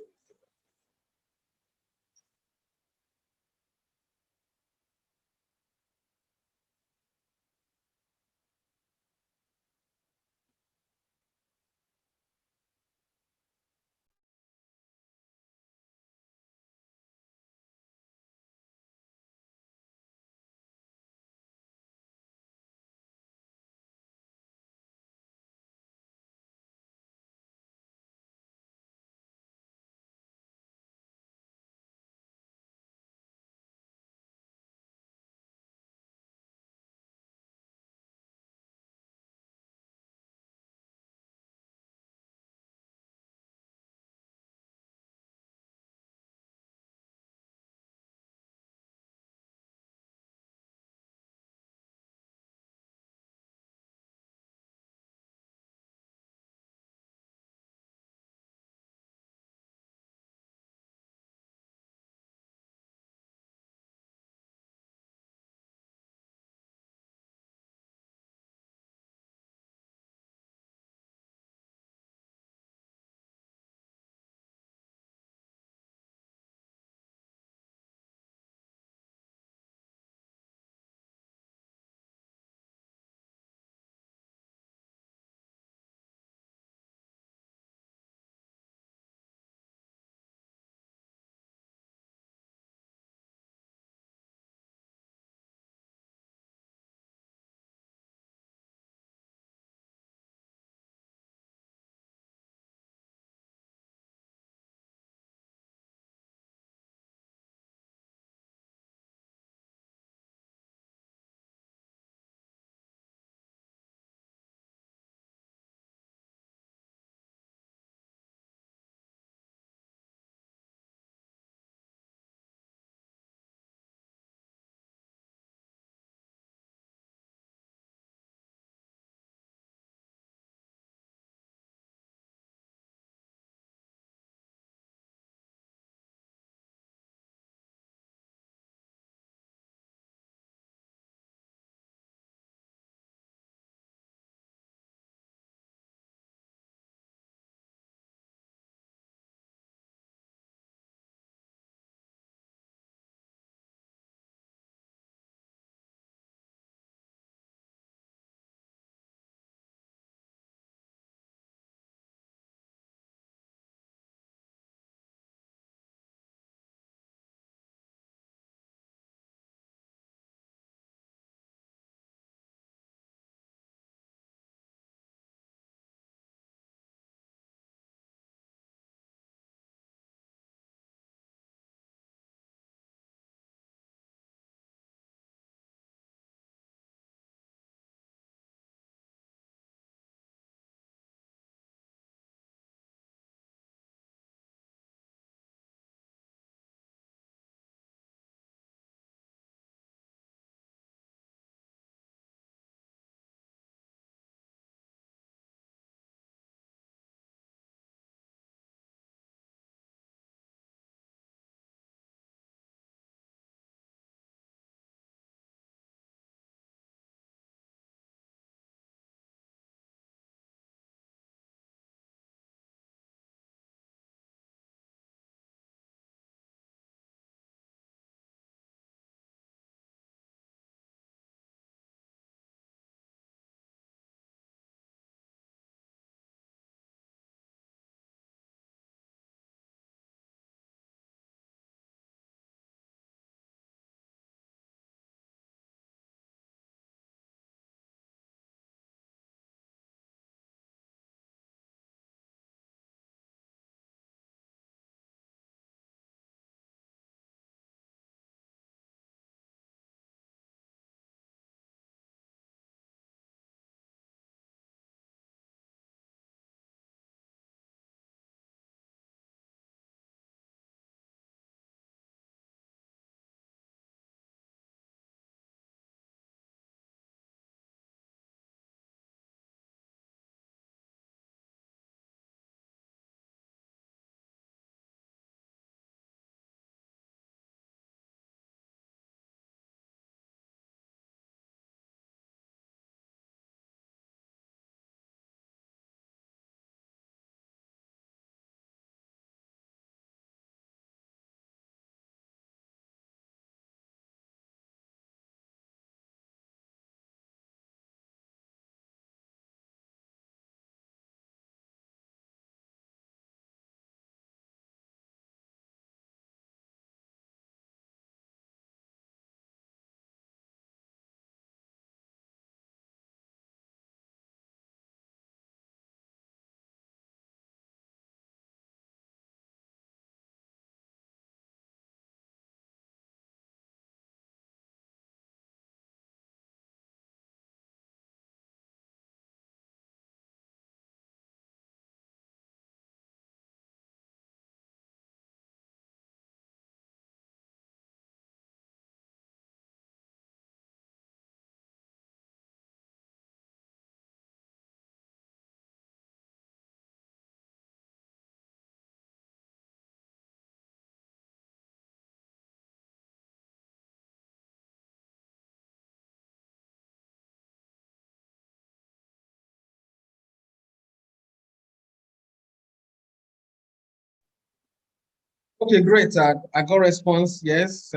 Okay, great. I got response. Yes.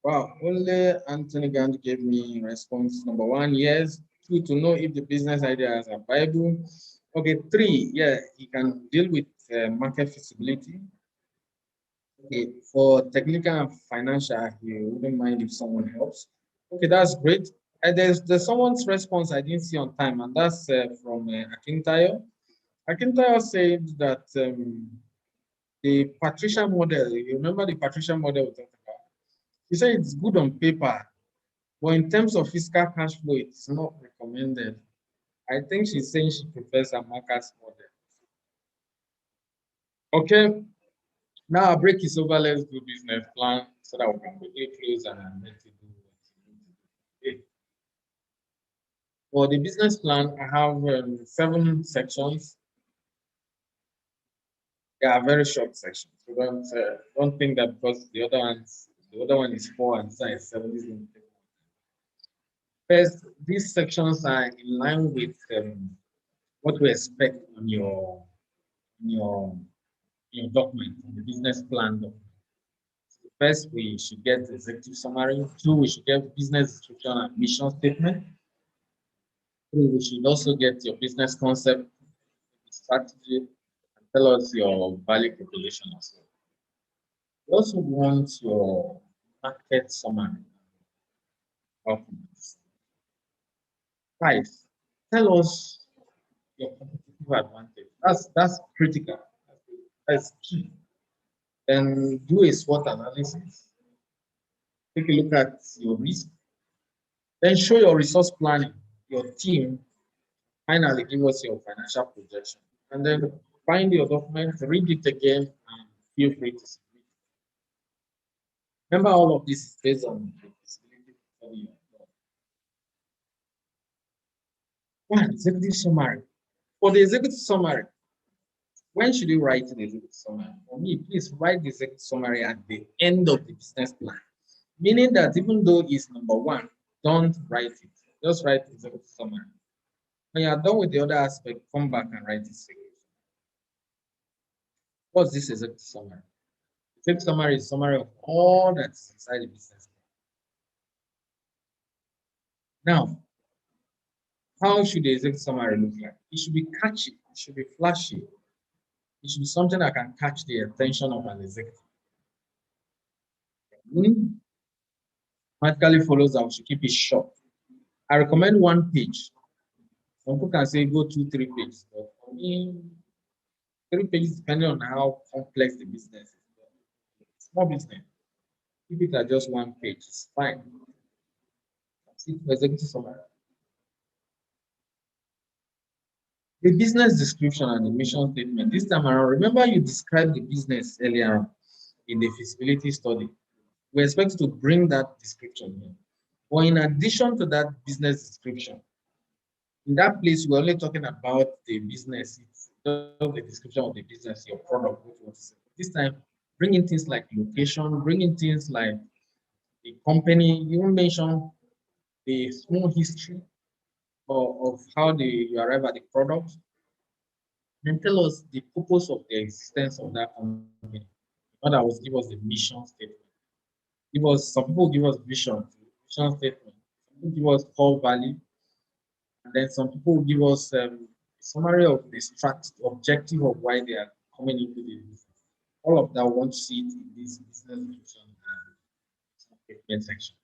Wow. Only Anthony Gant gave me response number one. Yes. Two, to know if the business idea is viable. Okay. Three. Yeah, he can deal with market feasibility. Okay. For technical and financial, he wouldn't mind if someone helps. Okay, that's great. There's someone's response I didn't see on time, and that's from Akintayo. Akintayo said that the Patricia model, you remember the Patricia model we talked about? He said it's good on paper, but in terms of fiscal cash flow, it's not recommended. I think she's saying she prefers a Marcus model. Okay, now our break is over. Let's do business plan so that we can quickly close and let you do what you need to do. Okay. For the business plan, I have 7 sections. They are very short sections. So don't think that because the other one is 4 and size 7 is going to take. First, these sections are in line with what we expect on your document, on the business plan document. First, we should get the executive summary. Two, we should get business description and mission statement. Three, we should also get your business concept, strategy, and tell us your value proposition as well. We also want your market summary documents. Five, tell us your competitive advantage. That's critical. That's key. Then do a SWOT analysis. Take a look at your risk. Then show your resource planning, your team. Finally, give us your financial projection. And then find your document, read it again, and feel free to submit. Remember, all of this is based on the feasibility study. One, executive summary. For the executive summary, when should you write the executive summary? For me, please write the executive summary at the end of the business plan. Meaning that even though it's number one, don't write it. Just write the executive summary. When you are done with the other aspect, come back and write the executive. What's this executive summary? The executive summary is a summary of all that's inside the business plan. Now, how should the executive summary look like? It should be catchy. It should be flashy. It should be something that can catch the attention of an executive. Automatically follows that we should keep it short. I recommend 1 page. Some people can say go 2, 3 pages, but for me, 3 pages depending on how complex the business is. Small business, keep it at just 1 page. It's fine. That's it for executive summary. The business description and the mission statement. This time around, remember you described the business earlier in the feasibility study. We expect to bring that description in. But in addition to that business description, in that place, we're only talking about the business, it's just the description of the business, your product, what you want to say. This time, bring in things like location, bring in things like the company, you mention the small history of how you arrive at the product, then tell us the purpose of the existence of that company. In other words, give us the mission statement. Give us some people give us vision statement. Some people give us core value, and then some people give us a summary of the objective of why they are coming into the business. All of that we want to see it in this business description and statement section.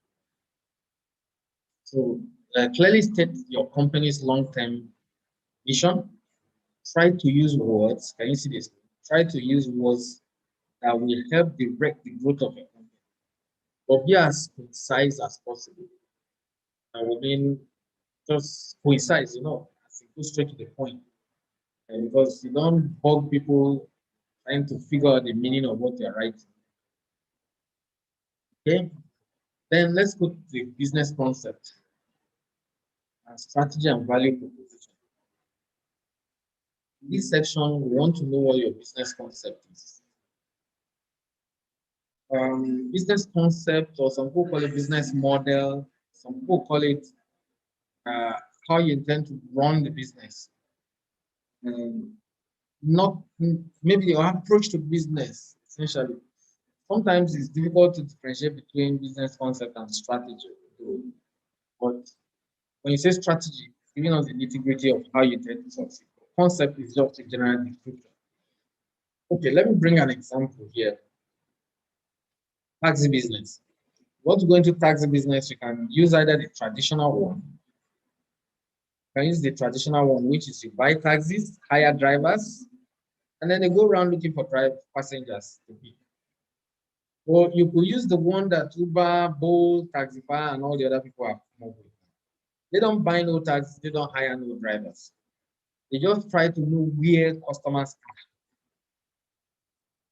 So clearly state your company's long-term vision. Try to use words. Can you see this? Try to use words that will help direct the growth of your company. But be as concise as possible. I will mean just concise, as it goes straight to the point. And because you don't bug people trying to figure out the meaning of what you're writing. Okay, then let's go to the business concept and strategy and value proposition. In this section, we want to know what your business concept is. Business concept, or some people call it business model, some people call it uh, how you intend to run the business. Not maybe your approach to business, essentially. Sometimes it's difficult to differentiate between business concept and strategy. But when you say strategy, it's giving us the nitty-gritty of how you tend to succeed. Concept is just a general description. Okay, let me bring an example here. Taxi business. Want to go into taxi business, you can use either the traditional one. You can use the traditional one, which is you buy taxis, hire drivers, and then they go around looking for passengers to pick. Or you could use the one that Uber, Bolt, Taxify, and all the other people have come up with. They don't buy no taxis, they don't hire no drivers. They just try to know where customers are.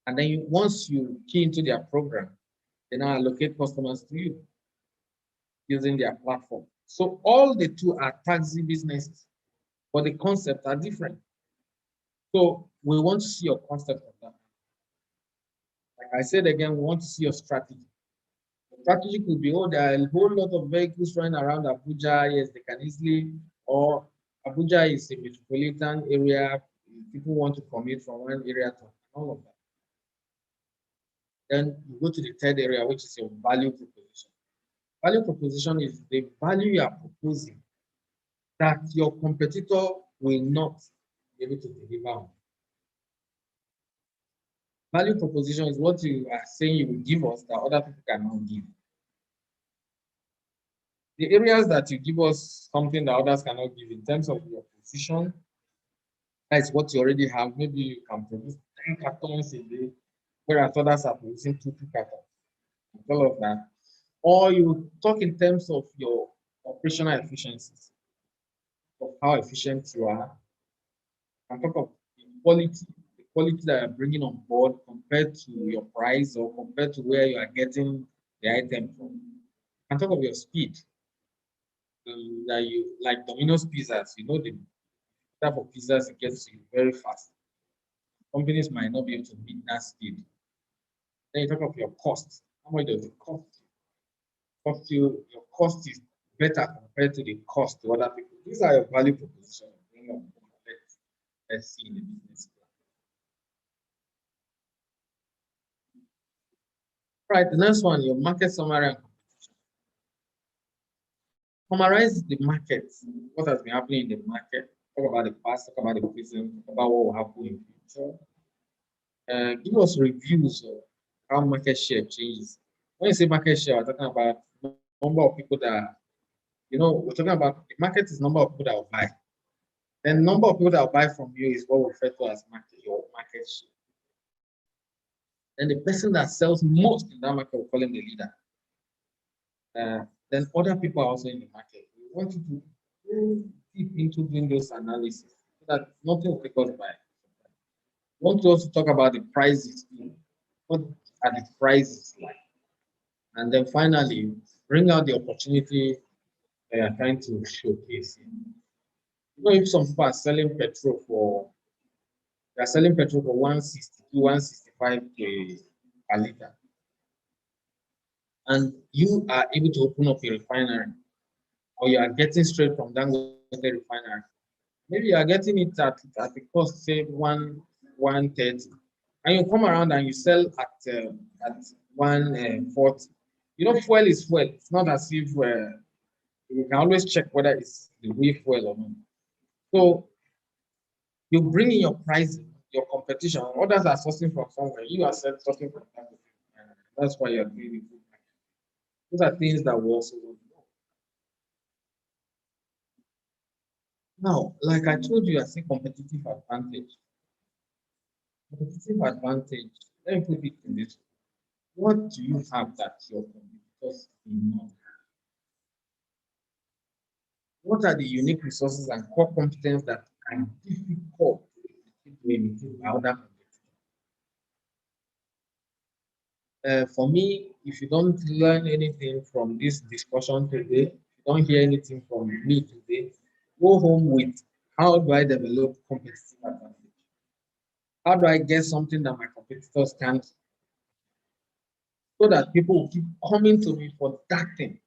And then once you key into their program, they now allocate customers to you using their platform. So all the two are taxi businesses, but the concepts are different. So we want to see your concept of that. Like I said again, we want to see your strategy. The strategy could be, oh, there are a whole lot of vehicles running around Abuja. Yes, they can easily, or Abuja is a metropolitan area. People want to commute from one area to all of that. Then you go to the third area, which is your value proposition. Value proposition is the value you are proposing that your competitor will not be able to deliver on. Value proposition is what you are saying you will give us that other people cannot give. The areas that you give us something that others cannot give in terms of your position, that is what you already have. Maybe you can produce 10 cartons a day, whereas others are producing 2 cartons, all of that. Or you talk in terms of your operational efficiencies, of how efficient you are, and talk of the quality that you're bringing on board compared to your price or compared to where you are getting the item from. And talk of your speed, that you like Domino's pizzas, you know the type of pizzas it gets you very fast. Companies might not be able to meet that speed. Then you talk of your cost. How much does it cost you? Your cost is better compared to the cost to other people. These are your value proposition. Let's see in the business plan. Right, the next one, your market summary and competition. Summarize the market, what has been happening in the market. Talk about the past, talk about the present, talk about what will happen in the future. Give us reviews of how market share changes. When you say market share, we're talking about number of people that, we're talking about the market is number of people that will buy. Then number of people that will buy from you is what we refer to as market, your market share. Then the person that sells most in that market, we call him the leader. Then other people are also in the market. We want you to go deep into doing those analysis so that nothing will take us by. We want to also talk about the prices. What are the prices like? And then finally, bring out the opportunity they are trying to showcase. If some people are selling petrol for, they are selling petrol for 162, 165 per liter, and you are able to open up a refinery, or you are getting straight from Dangote refinery. Maybe you are getting it at the cost, say 130, and you come around and you sell at 140. Fuel is fuel. It's not as if you can always check whether it's the real fuel or not. So you bring in your pricing, your competition. Others are sourcing from somewhere. You are sourcing from somewhere. That's why you're doing it. Those are things that we also want to know. Now, like I told you, I say competitive advantage. Competitive advantage. Let me put it in this way. What do you have that your competitors do not have? What are the unique resources and core competence that are difficult to imitate by other competitors? For me, if you don't learn anything from this discussion today, if you don't hear anything from me today, go home with how do I develop competitive advantage? How do I get something that my competitors can't? So that people will keep coming to me for that thing.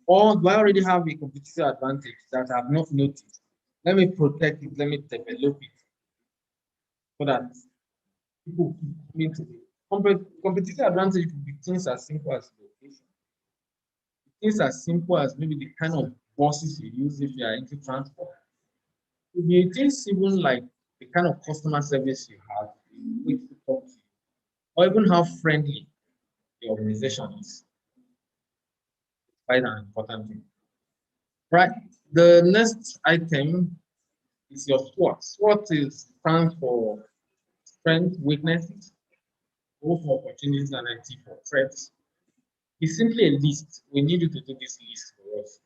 Or do I already have a competitive advantage that I have not noticed? Let me protect it, let me develop it so that people keep coming to me. Competitive advantage could be things as simple as location. Things as simple as maybe the kind of buses you use if you are into transport. It could be things even like the kind of customer service you have, the way people talk to you, or even how friendly the organization is. Quite an important thing. Right. The next item is your SWOT. SWOT stands for strength, weaknesses, O for opportunities, and T for threats. It's simply a list. We need you to do this list for us.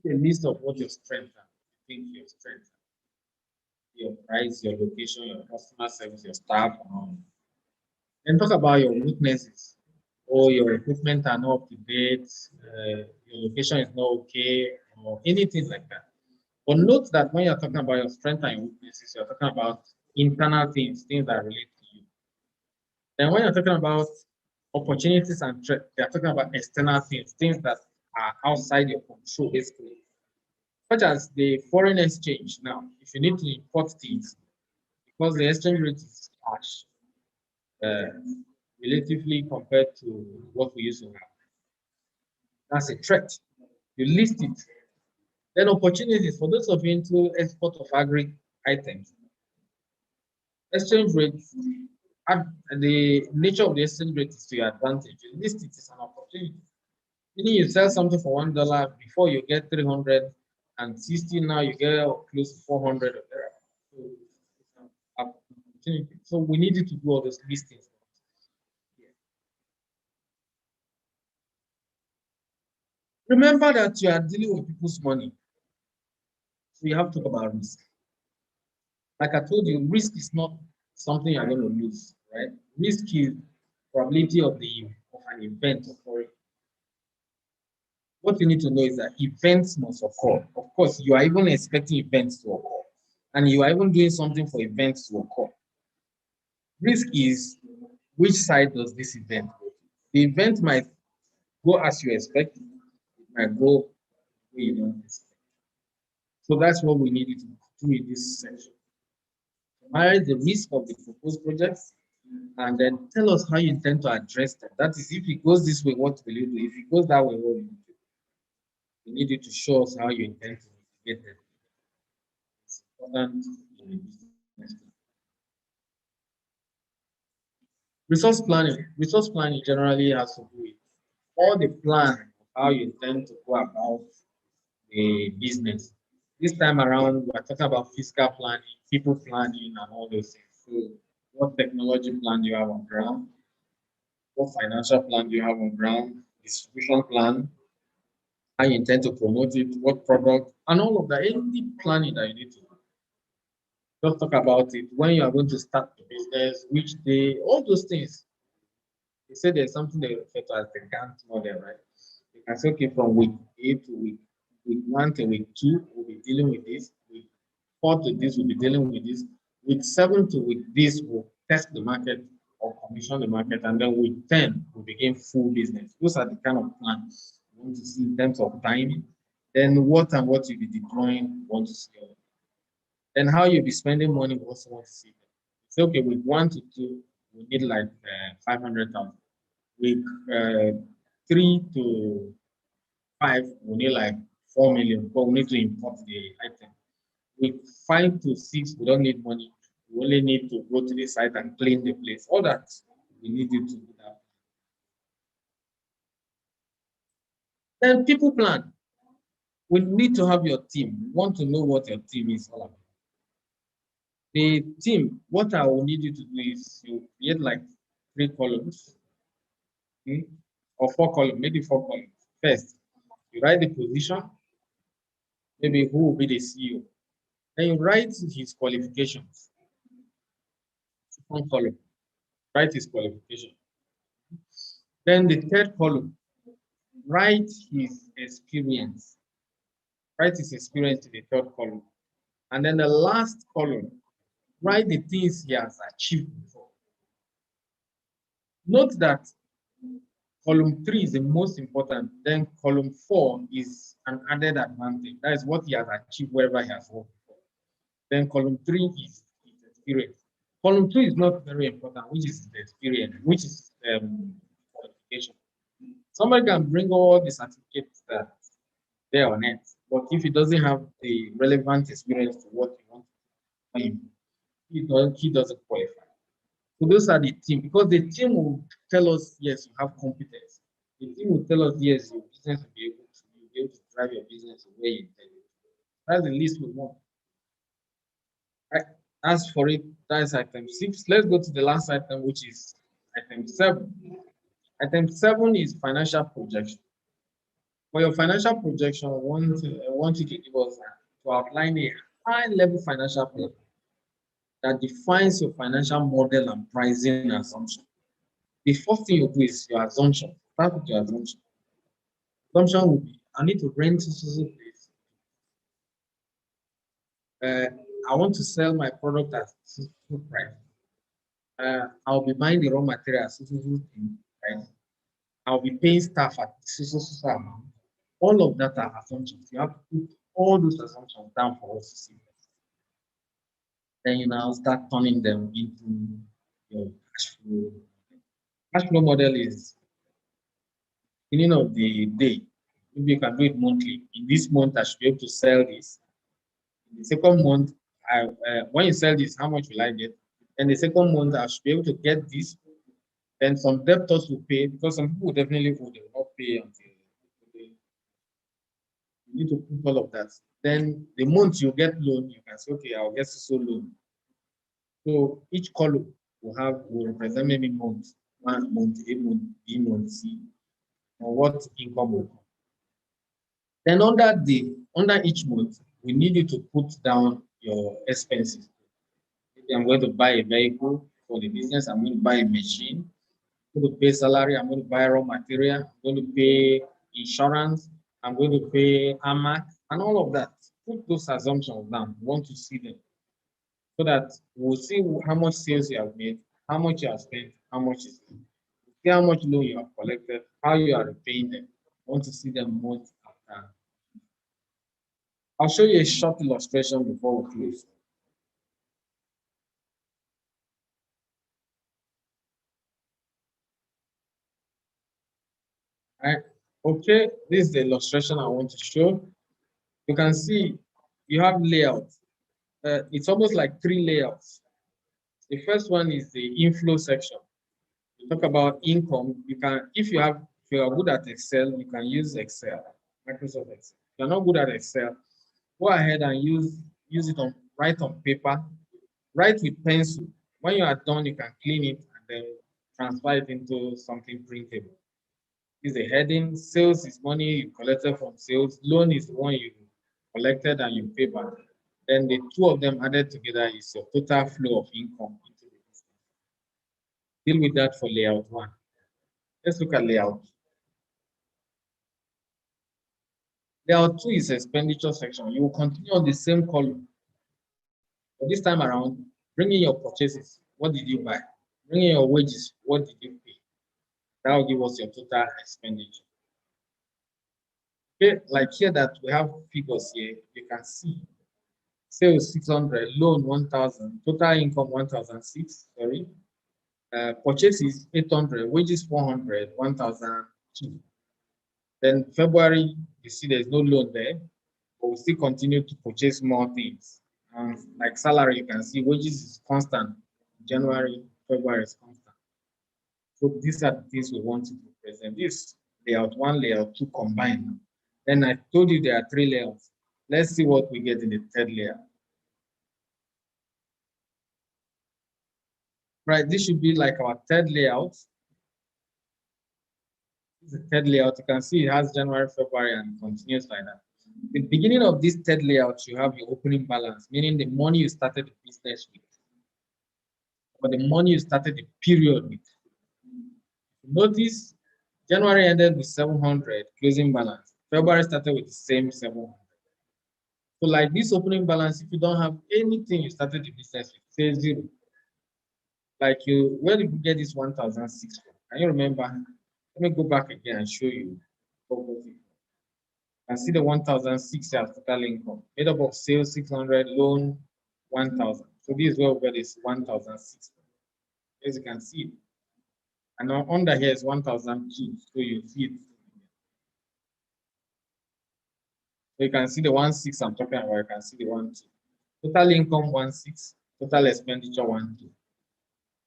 A list of what your strengths are. You think your strengths are. Your price, your location, your customer service, your staff, and all. Then talk about your weaknesses. Or your equipment are not up to date, your location is not okay, or anything like that. But note that when you're talking about your strengths and weaknesses, you're talking about internal things, things that relate to you. Then when you're talking about opportunities and threats, you're talking about external things, things that are outside your control, basically, such as the foreign exchange. Now, if you need to import things, because the exchange rate is harsh, uh, relatively compared to what we used to have, that's a threat. You list it. Then opportunities for those of you into export of agri items. Exchange rates, and the nature of the exchange rate is to your advantage. You list it as an opportunity. Meaning you sell something for $1 before you get 360, now you get close to 400 or there. So it's an opportunity. So we needed to do all those listings. Remember that you are dealing with people's money. So you have to talk about risk. Like I told you, risk is not something you're going to lose, right? Risk is probability of an event occurring. What you need to know is that events must occur. Of course, you are even expecting events to occur, and you are even doing something for events to occur. Risk is which side does this event go to? The event might go as you expect, it might go where you don't expect. So that's what we needed to do in this section. Summarize the risk of the proposed projects, and then tell us how you intend to address them. That is, if it goes this way, what will you do? If it goes that way, what will you do? We need you to show us how you intend to mitigate them. It's important in a business plan. Resource planning. Resource planning generally has to do with all the plan of how you intend to go about the business. This time around, we're talking about fiscal planning, people planning, and all those things. So, what technology plan do you have on ground? What financial plan do you have on ground? Distribution plan, how you intend to promote it, what product, and all of that. Any planning that you need to do. Just talk about it. When you are going to start the business, which day, all those things. They say there's something they refer to as the Gantt model, right? You can say, okay, from week A to week 1 to week 2, we'll be dealing with this. Week 4 to this, we'll be dealing with this. Week 7 to week this, we'll test the market or commission the market. And then week 10, we'll begin full business. Those are the kind of plans you want to see in terms of timing. Then what and what you'll be deploying, you want to see. Then how you'll be spending money, we also want to see. Say, okay, week 1 to 2, we need like 500,000. Week 3 to 5, we need like 4 million, but we need to import the item. Week 5 to 6, we don't need money. We only need to go to the site and clean the place. All that we need you to do that. Then people plan. We need to have your team. We want to know what your team is all about. The team, what I will need you to do is you create like 3 columns, okay? Or 4 columns, maybe 4 columns. First, you write the position, maybe who will be the CEO. Then you write his qualifications. Second column, write his qualification. Then the third column, write his experience. Write his experience in the third column. And then the last column, write the things he has achieved before. Note that column 3 is the most important. Then column 4 is an added advantage. That is what he has achieved wherever he has worked before. Then column 3 is his experience. Column 2 is not very important, which is the experience, which is qualification. Somebody can bring all the certificates that they're on it, but if he doesn't have the relevant experience to what you want to do, he doesn't qualify. So those are the team, because the team will tell us, yes, you have competence. The team will tell us, yes, your business will be able to drive your business where you intend. That's the least we want. As for it, that's item 6. Let's go to the last item, which is item 7. Item 7 is financial projection. For your financial projection, I want you to give us to outline a high-level financial plan that defines your financial model and pricing assumption. The first thing you do is your assumption. Start with your assumption. Assumption will be, I need to rent this place. I want to sell my product at this price. I'll be buying the raw materials at this price. I'll be paying staff at this amount. All of that are assumptions. You have to put all those assumptions down for us to see. Then you now start turning them into your cash flow. Cash flow model is beginning of the day. Maybe you can do it monthly. In this month, I should be able to sell this. In the second month, when you sell this, how much will I get? And the second month, I should be able to get this. Then some debtors will pay, because some people definitely will not pay until they you need to put all of that. Then the month you get loan, you can say, okay, I'll get so loan. So each column will represent maybe month, 1 month, A month, B month, C, or what income will come. Then under each month, we need you to put down your expenses. Maybe I'm going to buy a vehicle for the business, I'm going to buy a machine, I'm going to pay salary, I'm going to buy raw material, I'm going to pay insurance, I'm going to pay AMAC, and all of that. Put those assumptions down. We want to see them so that we'll see how much sales you have made, how much you have spent, how much is see how much loan you have collected, how you are repaying them. We want to see them month after. I'll show you a short illustration before we close. All right. Okay, this is the illustration I want to show. You can see you have layout. It's almost like 3 layouts. The first one is the inflow section. You talk about income. You can, if you are good at Excel, you can use Excel, Microsoft Excel. If you're not good at Excel, go ahead and use it write on paper, write with pencil. When you are done, you can clean it and then transfer it into something printable. Is the heading. Sales is money you collected from sales. Loan is the one you collected and you pay back. Then the two of them added together is your total flow of income into the business. Deal with that for layout 1. Let's look at layout. Layout 2 is expenditure section. You will continue on the same column. But this time around, bring in your purchases. What did you buy? Bring in your wages. What did you pay? That will give us your total expenditure. Okay, like here that we have figures here, you can see sales 600, loan 1,000, total income 1,006, sorry. Purchases 800, wages 400, 1,002. Then February, you see there's no loan there, but we still continue to purchase more things. Like salary, you can see wages is constant. January, February is constant. So these are the things we want to present. This layout 1, layout 2 combined. Then I told you there are 3 layouts. Let's see what we get in the 3rd layer. Right, this should be like our 3rd layout. This is the 3rd layout. You can see it has January, February, and continues like that. The beginning of this 3rd layout, you have your opening balance, meaning the money you started the business with, or the money you started the period with. Notice January ended with 700 closing balance. February started with the same 700. So like this opening balance, if you don't have anything you started the business with, say 0. Like where did you get this 1,006 from? Can you remember? Let me go back again and show you. And see the 1,006 as total income, made up of sales 600, loan 1,000. So this is where we get this 1,006. As you can see, and now under here is 1,002. So you see it. So you can see the 1,6 I'm talking about. You can see the 1,2. Total income 1,6. Total expenditure 1,2.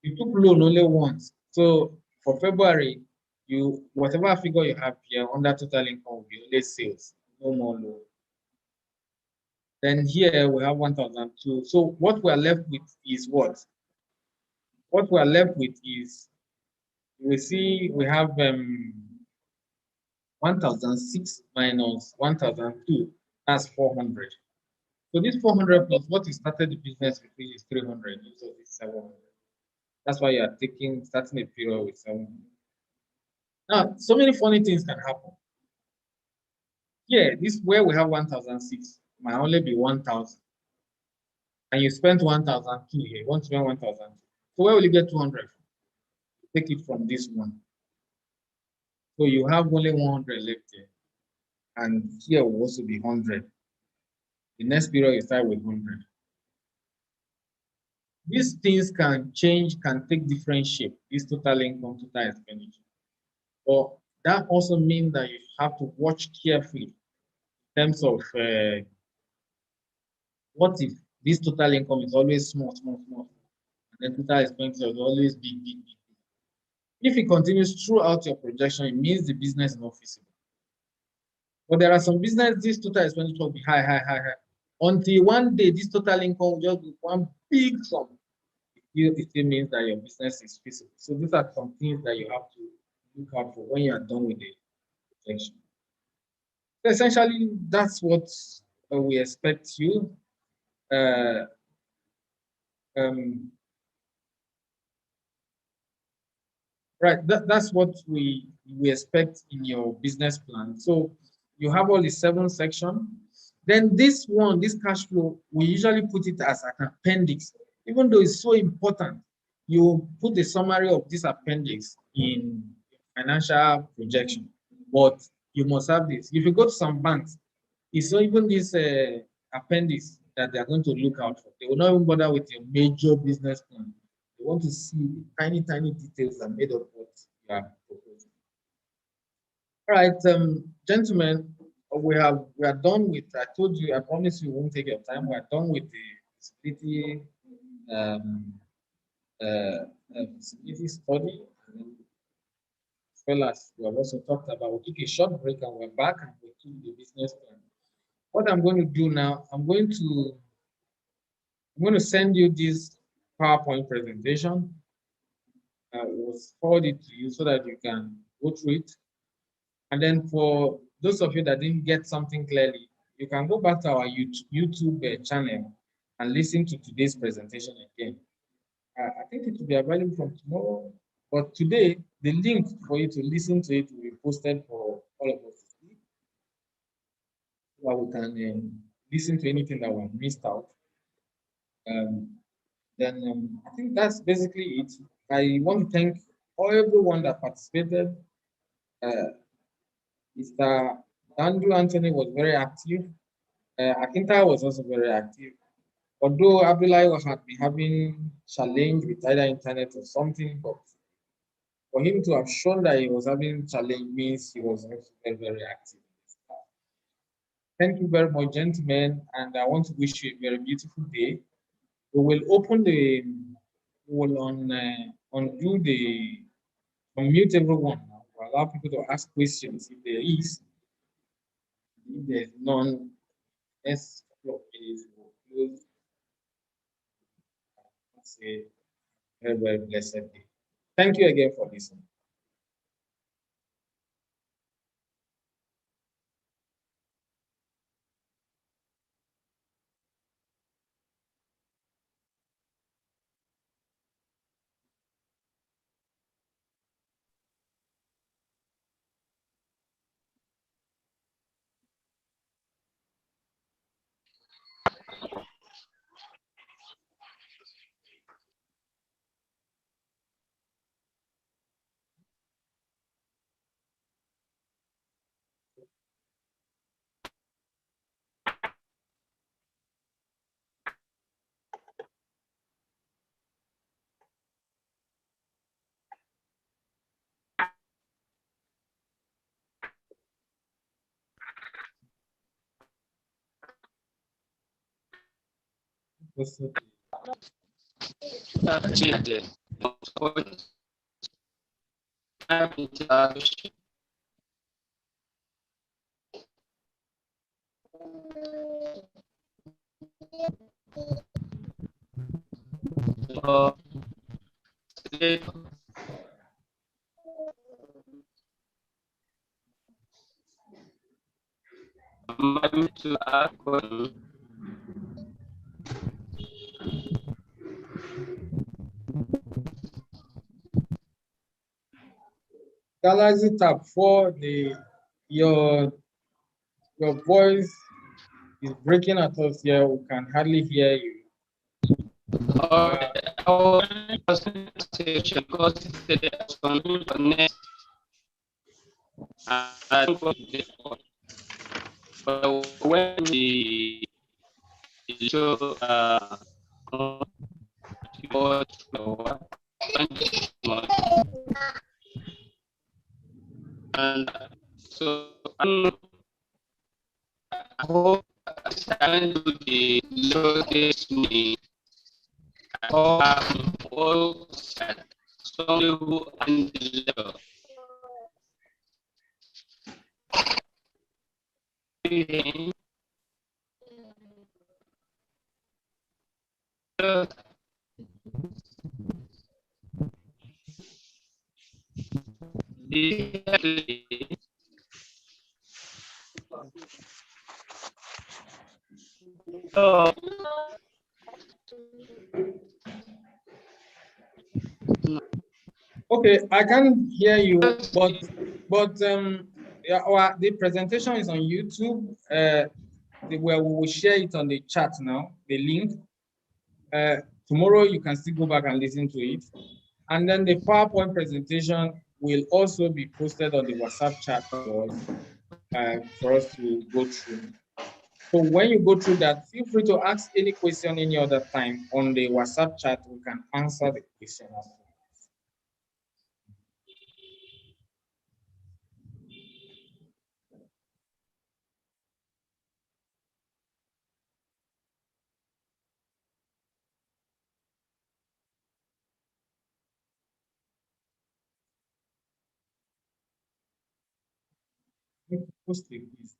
You took loan only once. So for February, you whatever figure you have here under total income will be only sales, no more loan. Then here we have 1,002. So what we are left with is what? What we are left with is we see we have 1,006 minus 1,002. That's 400. So this 400 plus what you started the business with, which is 300. So this 700. That's why you are starting a period with 700. Now, so many funny things can happen. Here, this where we have 1,006 might only be 1,000. And you spent 1,002 here. You want to spend 1,000. So where will you get 200 from? Take it from this one. So you have only 100 left here. And here will also be 100. The next period you start with 100. These things can change, can take different shape. This total income, total expenditure. But that also means that you have to watch carefully in terms of what if this total income is always small, small, small, and then total expenditure is always big, big, big. If it continues throughout your projection, it means the business is not feasible. But there are some business, this total expenditure will be high, high, high, high. Until one day, this total income will just be one big sum. It still means that your business is feasible. So these are some things that you have to look out for when you are done with the projection. So essentially, that's what we expect you. Uh, um, right, that's what we expect in your business plan. So you have all the 7 sections. Then this one, this cash flow, we usually put it as an appendix. Even though it's so important, you put the summary of this appendix in financial projection. But you must have this. If you go to some banks, it's not even this appendix that they are going to look out for. They will not even bother with your major business plan. They want to see the tiny, tiny details that made up what you are proposing. All right, gentlemen, we are done with. I told you, I promise you won't take your time. We are done with the feasibility, um, uh, feasibility study. As well as we have also talked about, we took a short break and we're back and we took the business plan. What I'm going to do now, I'm going to send you this PowerPoint presentation. We'll forward it to you so that you can go through it. And then for those of you that didn't get something clearly, you can go back to our YouTube channel and listen to today's presentation again. I think it will be available from tomorrow, but today the link for you to listen to it will be posted for all of us to see, so that we can listen to anything that we missed out. Um, then I think that's basically it. I want to thank everyone that participated. Uh, Mr. Andrew Anthony was very active. Akinta was also very active. Although Abdullahi had been having challenge with either internet or something, but for him to have shown that he was having challenge means he was also very, very active. Thank you very much, gentlemen, and I want to wish you a very beautiful day. We will open the, we will undo the, unmute everyone now. We'll allow people to ask questions if there is. If there's none, next couple of minutes we'll close. Say very, very blessed day. Thank you again for listening. What's it? Galaxy Tab 4, your your voice is breaking at us here. We can hardly hear you. When the show and so I hope I do the show this me. I hope all set. Somebody who and the level. Okay, I can hear you, but yeah, the presentation is on YouTube. Where we will share it on the chat now, the link. Tomorrow you can still go back and listen to it. And then the PowerPoint presentation will also be posted on the WhatsApp chat for us to go through. So when you go through that, feel free to ask any question any other time on the WhatsApp chat. We can answer the question after. Post it, please.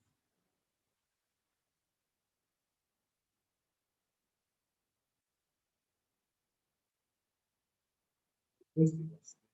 Post it.